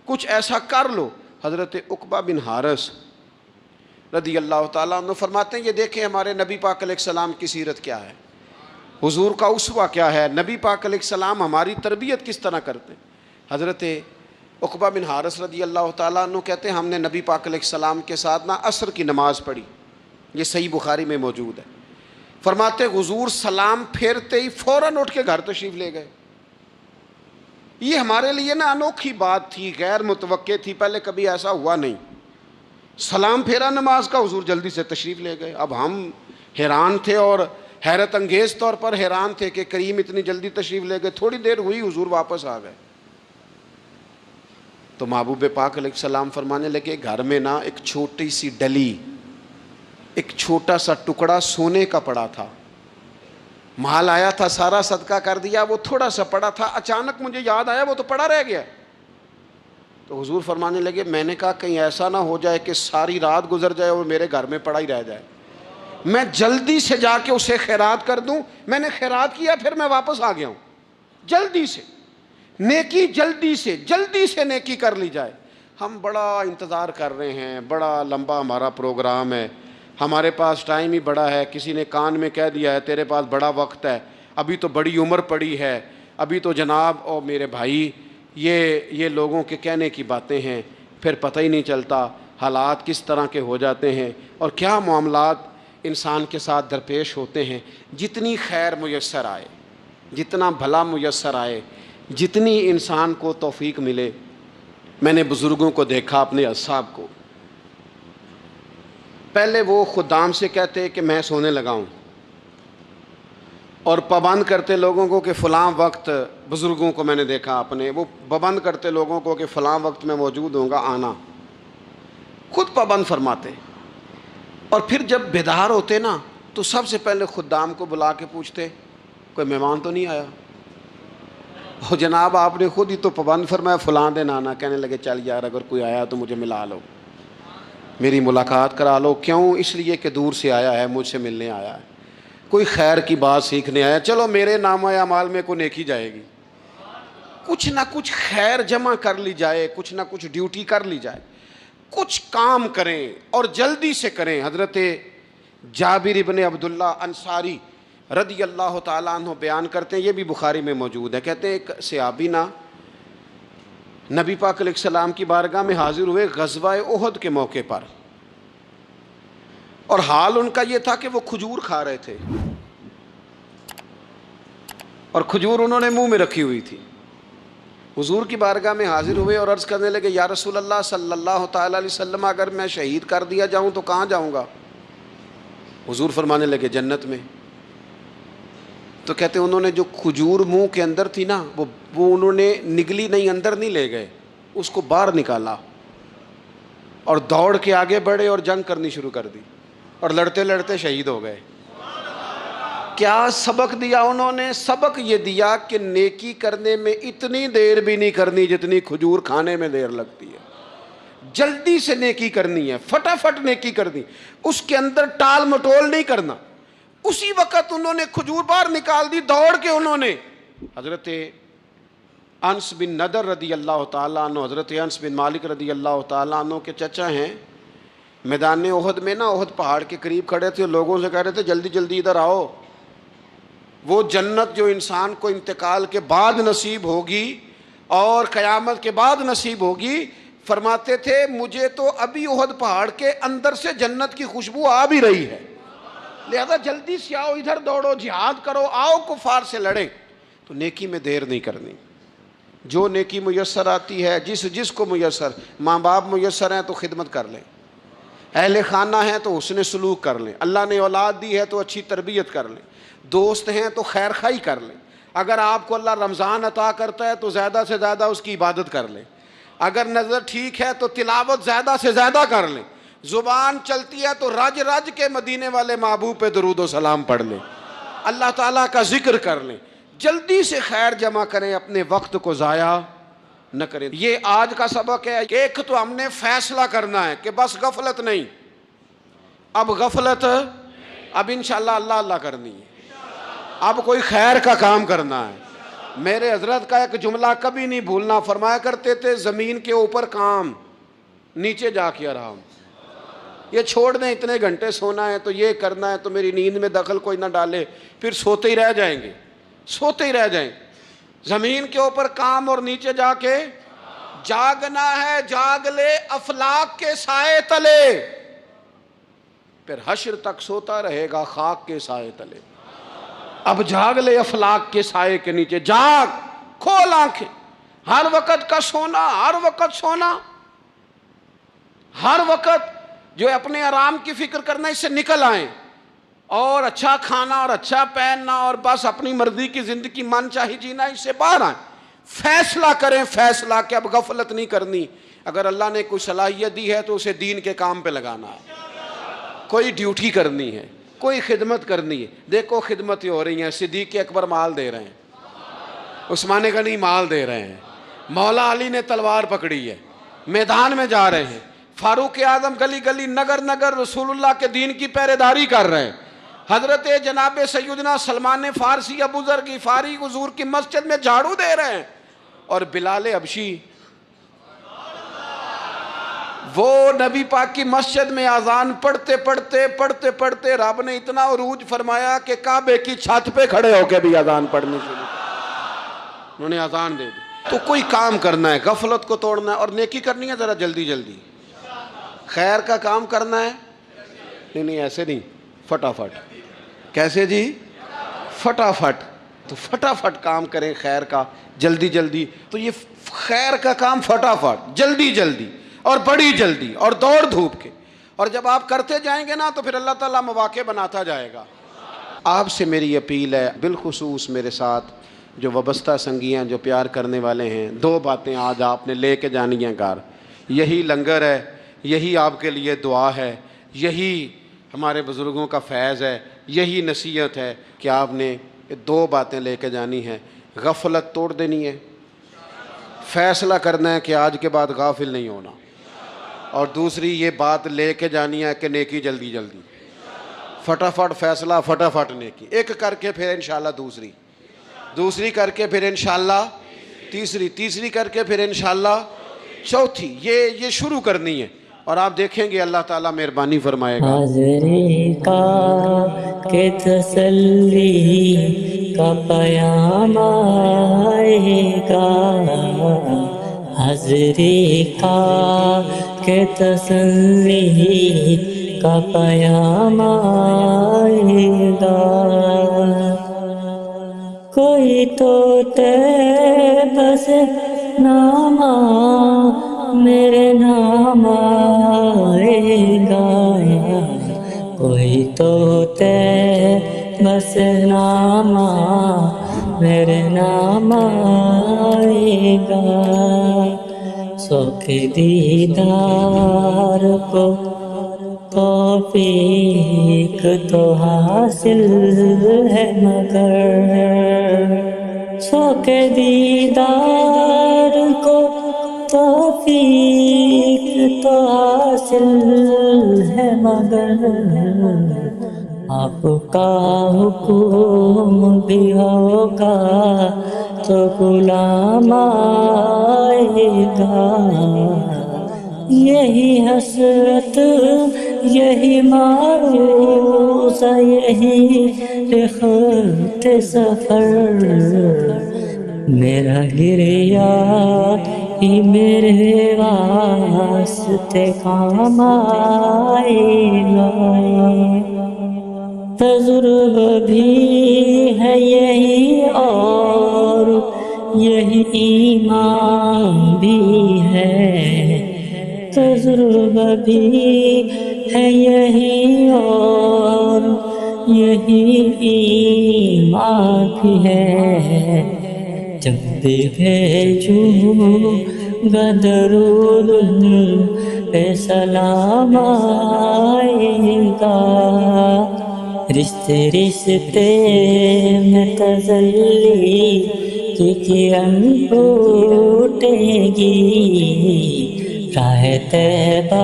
کچھ ایسا کر لو. حضرت عقبہ بن حارث رضی اللہ تعالیٰ عنہ فرماتے ہیں یہ دیکھیں ہمارے نبی پاک علیہ السلام کی سیرت کیا ہے، حضور کا اسوہ کیا ہے، نبی پاک علیہ السلام ہماری تربیت کس طرح کرتے ہیں. حضرت عقبہ بن حارث رضی اللہ تعالیٰ عنہ کہتے ہیں ہم نے نبی پاک علیہ السلام کے ساتھ عصر کی نماز پڑھی، یہ صحیح بخاری میں موجود ہے. فرماتے حضور سلام پھیرتے ہی فوراً اٹھ کے گھر تشریف لے گئے. یہ ہمارے لیے انوکھی بات تھی، غیر متوقع تھی، پہلے کبھی ایسا ہوا نہیں. سلام پھیرا نماز کا، حضور جلدی سے تشریف لے گئے. اب ہم حیران تھے اور حیرت انگیز طور پر حیران تھے کہ کریم اتنی جلدی تشریف لے گئے. تھوڑی دیر ہوئی حضور واپس آ گئے. تو محبوب پاک علیہ السلام فرمانے لگے گھر میں ایک چھوٹی سی ڈلی، ایک چھوٹا سا ٹکڑا سونے کا پڑا تھا، مال آیا تھا سارا صدقہ کر دیا، وہ تھوڑا سا پڑا تھا، اچانک مجھے یاد آیا وہ تو پڑا رہ گیا. تو حضور فرمانے لگے میں نے کہا کہیں ایسا نہ ہو جائے کہ ساری رات گزر جائے اور میرے گھر میں پڑا ہی رہ جائے، میں جلدی سے جا کے اسے خیرات کر دوں. میں نے خیرات کیا پھر میں واپس آ گیا ہوں. جلدی سے نیکی، جلدی سے نیکی کر لی جائے. ہم بڑا انتظار کر رہے ہیں، بڑا لمبا ہمارا پروگرام ہے، ہمارے پاس ٹائم ہی بڑا ہے. کسی نے کان میں کہہ دیا ہے تیرے پاس بڑا وقت ہے، ابھی تو بڑی عمر پڑی ہے، ابھی تو جناب. اور میرے بھائی یہ لوگوں کے کہنے کی باتیں ہیں، پھر پتہ ہی نہیں چلتا حالات کس طرح کے ہو جاتے ہیں اور کیا معاملات انسان کے ساتھ درپیش ہوتے ہیں. جتنی خیر میسر آئے، جتنا بھلا میسر آئے، جتنی انسان کو توفیق ملے. میں نے بزرگوں کو دیکھا، اپنے اصحاب کو، پہلے وہ خدام سے کہتے کہ میں سونے لگا ہوں اور پابند کرتے لوگوں کو کہ فلاں وقت، بزرگوں کو میں نے دیکھا اپنے، وہ پابند کرتے لوگوں کو کہ فلاں وقت میں موجود ہوں گا آنا، خود پابند فرماتے. اور پھر جب بیدار ہوتے تو سب سے پہلے خدام کو بلا کے پوچھتے کوئی مہمان تو نہیں آیا. اور جناب آپ نے خود ہی تو پابند فرمایا فلاں دن آنا. کہنے لگے چل یار اگر کوئی آیا تو مجھے ملا لو، میری ملاقات کرا لو. کیوں؟ اس لیے کہ دور سے آیا ہے، مجھ سے ملنے آیا ہے، کوئی خیر کی بات سیکھنے آیا. چلو میرے نامہ اعمال میں کوئی نیکی جائے گی، کچھ نہ کچھ خیر جمع کر لی جائے، کچھ نہ کچھ ڈیوٹی کر لی جائے، کچھ کام کریں اور جلدی سے کریں. حضرت جابر ابن عبداللہ انصاری رضی اللہ تعالیٰ عنہ بیان کرتے ہیں، یہ بھی بخاری میں موجود ہے. کہتے ہیں ایک صحابی نبی پاک علیہ السلام کی بارگاہ میں حاضر ہوئے غزوہ احد کے موقع پر، اور حال ان کا یہ تھا کہ وہ کھجور کھا رہے تھے اور کھجور انہوں نے منہ میں رکھی ہوئی تھی. حضور کی بارگاہ میں حاضر ہوئے اور عرض کرنے لگے یا رسول اللہ صلی اللہ تعالیٰ علیہ وسلم اگر میں شہید کر دیا جاؤں تو کہاں جاؤں گا؟ حضور فرمانے لگے جنت میں. تو کہتے ہیں انہوں نے جو کھجور منہ کے اندر تھی نا وہ انہوں نے نگلی نہیں، اندر نہیں لے گئے، اس کو باہر نکالا اور دوڑ کے آگے بڑھے اور جنگ کرنی شروع کر دی اور لڑتے لڑتے شہید ہو گئے۔ کیا سبق دیا انہوں نے؟ سبق یہ دیا کہ نیکی کرنے میں اتنی دیر بھی نہیں کرنی جتنی کھجور کھانے میں دیر لگتی ہے۔ جلدی سے نیکی کرنی ہے، فٹافٹ نیکی کرنی، اس کے اندر ٹال مٹول نہیں کرنا۔ اسی وقت انہوں نے کھجور باہر نکال دی، دوڑ کے انہوں نے حضرت انس بن نضر رضی اللہ تعالیٰ عنہ، حضرت انس بن مالک رضی اللہ تعالیٰ عنہ کے چچا ہیں، میدان احد میں نا، احد پہاڑ کے قریب کھڑے تھے، لوگوں سے کہہ رہے تھے جلدی جلدی ادھر آؤ، وہ جنت جو انسان کو انتقال کے بعد نصیب ہوگی اور قیامت کے بعد نصیب ہوگی، فرماتے تھے مجھے تو ابھی احد پہاڑ کے اندر سے جنت کی خوشبو آ بھی رہی ہے، لہذا جلدی سے آؤ، ادھر دوڑو، جہاد کرو، آؤ کفار سے لڑیں۔ تو نیکی میں دیر نہیں کرنی، جو نیکی میسر آتی ہے، جس کو میسر، ماں باپ میسر ہیں تو خدمت کر لیں، اہل خانہ ہیں تو حسن سلوک کر لیں، اللہ نے اولاد دی ہے تو اچھی تربیت کر لیں، دوست ہیں تو خیر خواہی کر لیں، اگر آپ کو اللہ رمضان عطا کرتا ہے تو زیادہ سے زیادہ اس کی عبادت کر لیں، اگر نظر ٹھیک ہے تو تلاوت زیادہ سے زیادہ کر لیں، زبان چلتی ہے تو رج رج کے مدینے والے محبوب پہ درود و سلام پڑھ لیں، اللہ تعالیٰ کا ذکر کر لیں، جلدی سے خیر جمع کریں، اپنے وقت کو ضائع نہ کریں۔ یہ آج کا سبق ہے۔ ایک تو ہم نے فیصلہ کرنا ہے کہ بس غفلت نہیں، اب غفلت، اب انشاءاللہ اللہ اللہ کرنی ہے، اب کوئی خیر کا کام کرنا ہے۔ میرے حضرت کا ایک جملہ کبھی نہیں بھولنا، فرمایا کرتے تھے زمین کے اوپر کام، نیچے جا کے آرام۔ یہ چھوڑ دیں اتنے گھنٹے سونا ہے تو یہ کرنا ہے تو میری نیند میں دخل کوئی نہ ڈالے، پھر سوتے ہی رہ جائیں گے، سوتے ہی رہ جائیں۔ زمین کے اوپر کام اور نیچے جا کے جاگنا ہے، جاگ لے افلاک کے سائے تلے، پھر حشر تک سوتا رہے گا خاک کے سائے تلے۔ اب جاگ لے افلاک کے سائے کے نیچے، جاگ، کھول آنکھیں، ہر وقت کا سونا، ہر وقت سونا، ہر وقت جو اپنے آرام کی فکر کرنا، اس سے نکل آئیں اور اچھا کھانا اور اچھا پہننا اور بس اپنی مرضی کی زندگی من چاہی جینا، اس سے باہر آئیں، فیصلہ کریں، فیصلہ کہ اب غفلت نہیں کرنی۔ اگر اللہ نے کوئی صلاحیت دی ہے تو اسے دین کے کام پہ لگانا ہے، کوئی ڈیوٹی کرنی ہے، کوئی خدمت کرنی ہے۔ دیکھو خدمتیں ہو رہی ہیں، صدیق اکبر مال دے رہے ہیں، عثمان غنی مال دے رہے ہیں، مولا علی نے تلوار پکڑی ہے، میدان میں جا رہے ہیں، فاروق اعظم گلی گلی نگر نگر رسول اللہ کے دین کی پہرے داری کر رہے ہیں، حضرت جناب سیدنا سلمان فارسی ابو ذر غفاری حضور کی مسجد میں جھاڑو دے رہے ہیں، اور بلال حبشی وہ نبی پاک کی مسجد میں اذان پڑھتے پڑھتے رب نے اتنا عروج فرمایا کہ کعبے کی چھت پہ کھڑے ہو کے بھی اذان پڑھنی شروع کی، انہوں نے اذان دے دی۔ تو کوئی کام کرنا ہے، غفلت کو توڑنا ہے اور نیکی کرنی ہے، ذرا جلدی جلدی خیر کا کام کرنا ہے، نہیں ایسے نہیں، فٹافٹ۔ کیسے جی؟ فٹافٹ۔ تو فٹافٹ کام کریں خیر کا، جلدی جلدی۔ تو یہ خیر کا کام فٹافٹ، جلدی جلدی اور بڑی جلدی اور دوڑ دھوپ کے، اور جب آپ کرتے جائیں گے نا تو پھر اللہ تعالیٰ مواقع بناتا جائے گا۔ آپ سے میری اپیل ہے، بالخصوص میرے ساتھ جو وابستہ سنگی ہیں، جو پیار کرنے والے ہیں، دو باتیں آج آپ نے لے کے جانی ہیں گھر۔ یہی لنگر ہے، یہی آپ کے لیے دعا ہے، یہی ہمارے بزرگوں کا فیض ہے، یہی نصیحت ہے کہ آپ نے دو باتیں لے کے جانی ہیں۔ غفلت توڑ دینی ہے، فیصلہ کرنا ہے کہ آج کے بعد غافل نہیں ہونا، اور دوسری یہ بات لے کے جانی ہے کہ نیکی جلدی جلدی، فٹافٹ فیصلہ، فٹافٹ نیکی، ایک کر کے پھر انشاءاللہ دوسری کر کے پھر انشاءاللہ تیسری کر کے پھر انشاءاللہ چوتھی، یہ شروع کرنی ہے، اور آپ دیکھیں گے اللہ تعالیٰ مہربانی فرمائے گا۔ حاضری کا کہ تسلی کا پیام آئے گا، حاضری کا کہ تسلی کا پیام آئے گا، کوئی تو بس نامہ میرے نام آئے گا، کوئی تو بس بس نامہ میرے نام آئے گا سوکھ دیدار کو توفیق تو حاصل ہے مگر سوکھ دیدار کو توفیق تو حاصل ہے مگر آپ کا حکم بھی ہوگا تو غلام آئے گا یہی حسرت یہی مایوس یہی رخت سفر میرا گریا ہی میرے واسطے کام آئے گا تجربہ بھی ہے یہی اور یہی ایمان بھی ہے تجربہ بھی ہے یہی اور یہی ایمان بھی ہے جب بھی بھیجوں گا درود پہ سلام آئے گا رشتے رشتے میں تجلی کی کرن ٹوٹے گی راہ طیبہ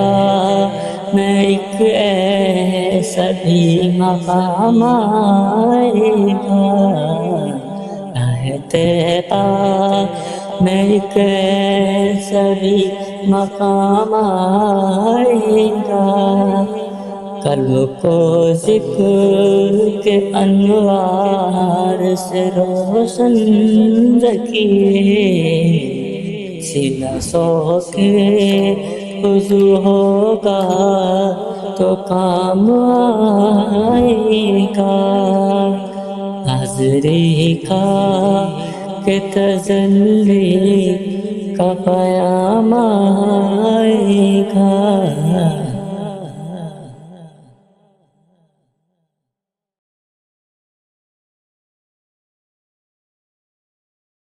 میں ایک ایسا بھی مقام آئے گا راہ طیبہ میں ایک ایسا بھی مقام آئے گا قلب کو ذکر کے انوار سے روشن رکھیے سیدھا سو کے وضو ہوگا تو کام آئے گا حاضری کا کہ تجلی کا پیام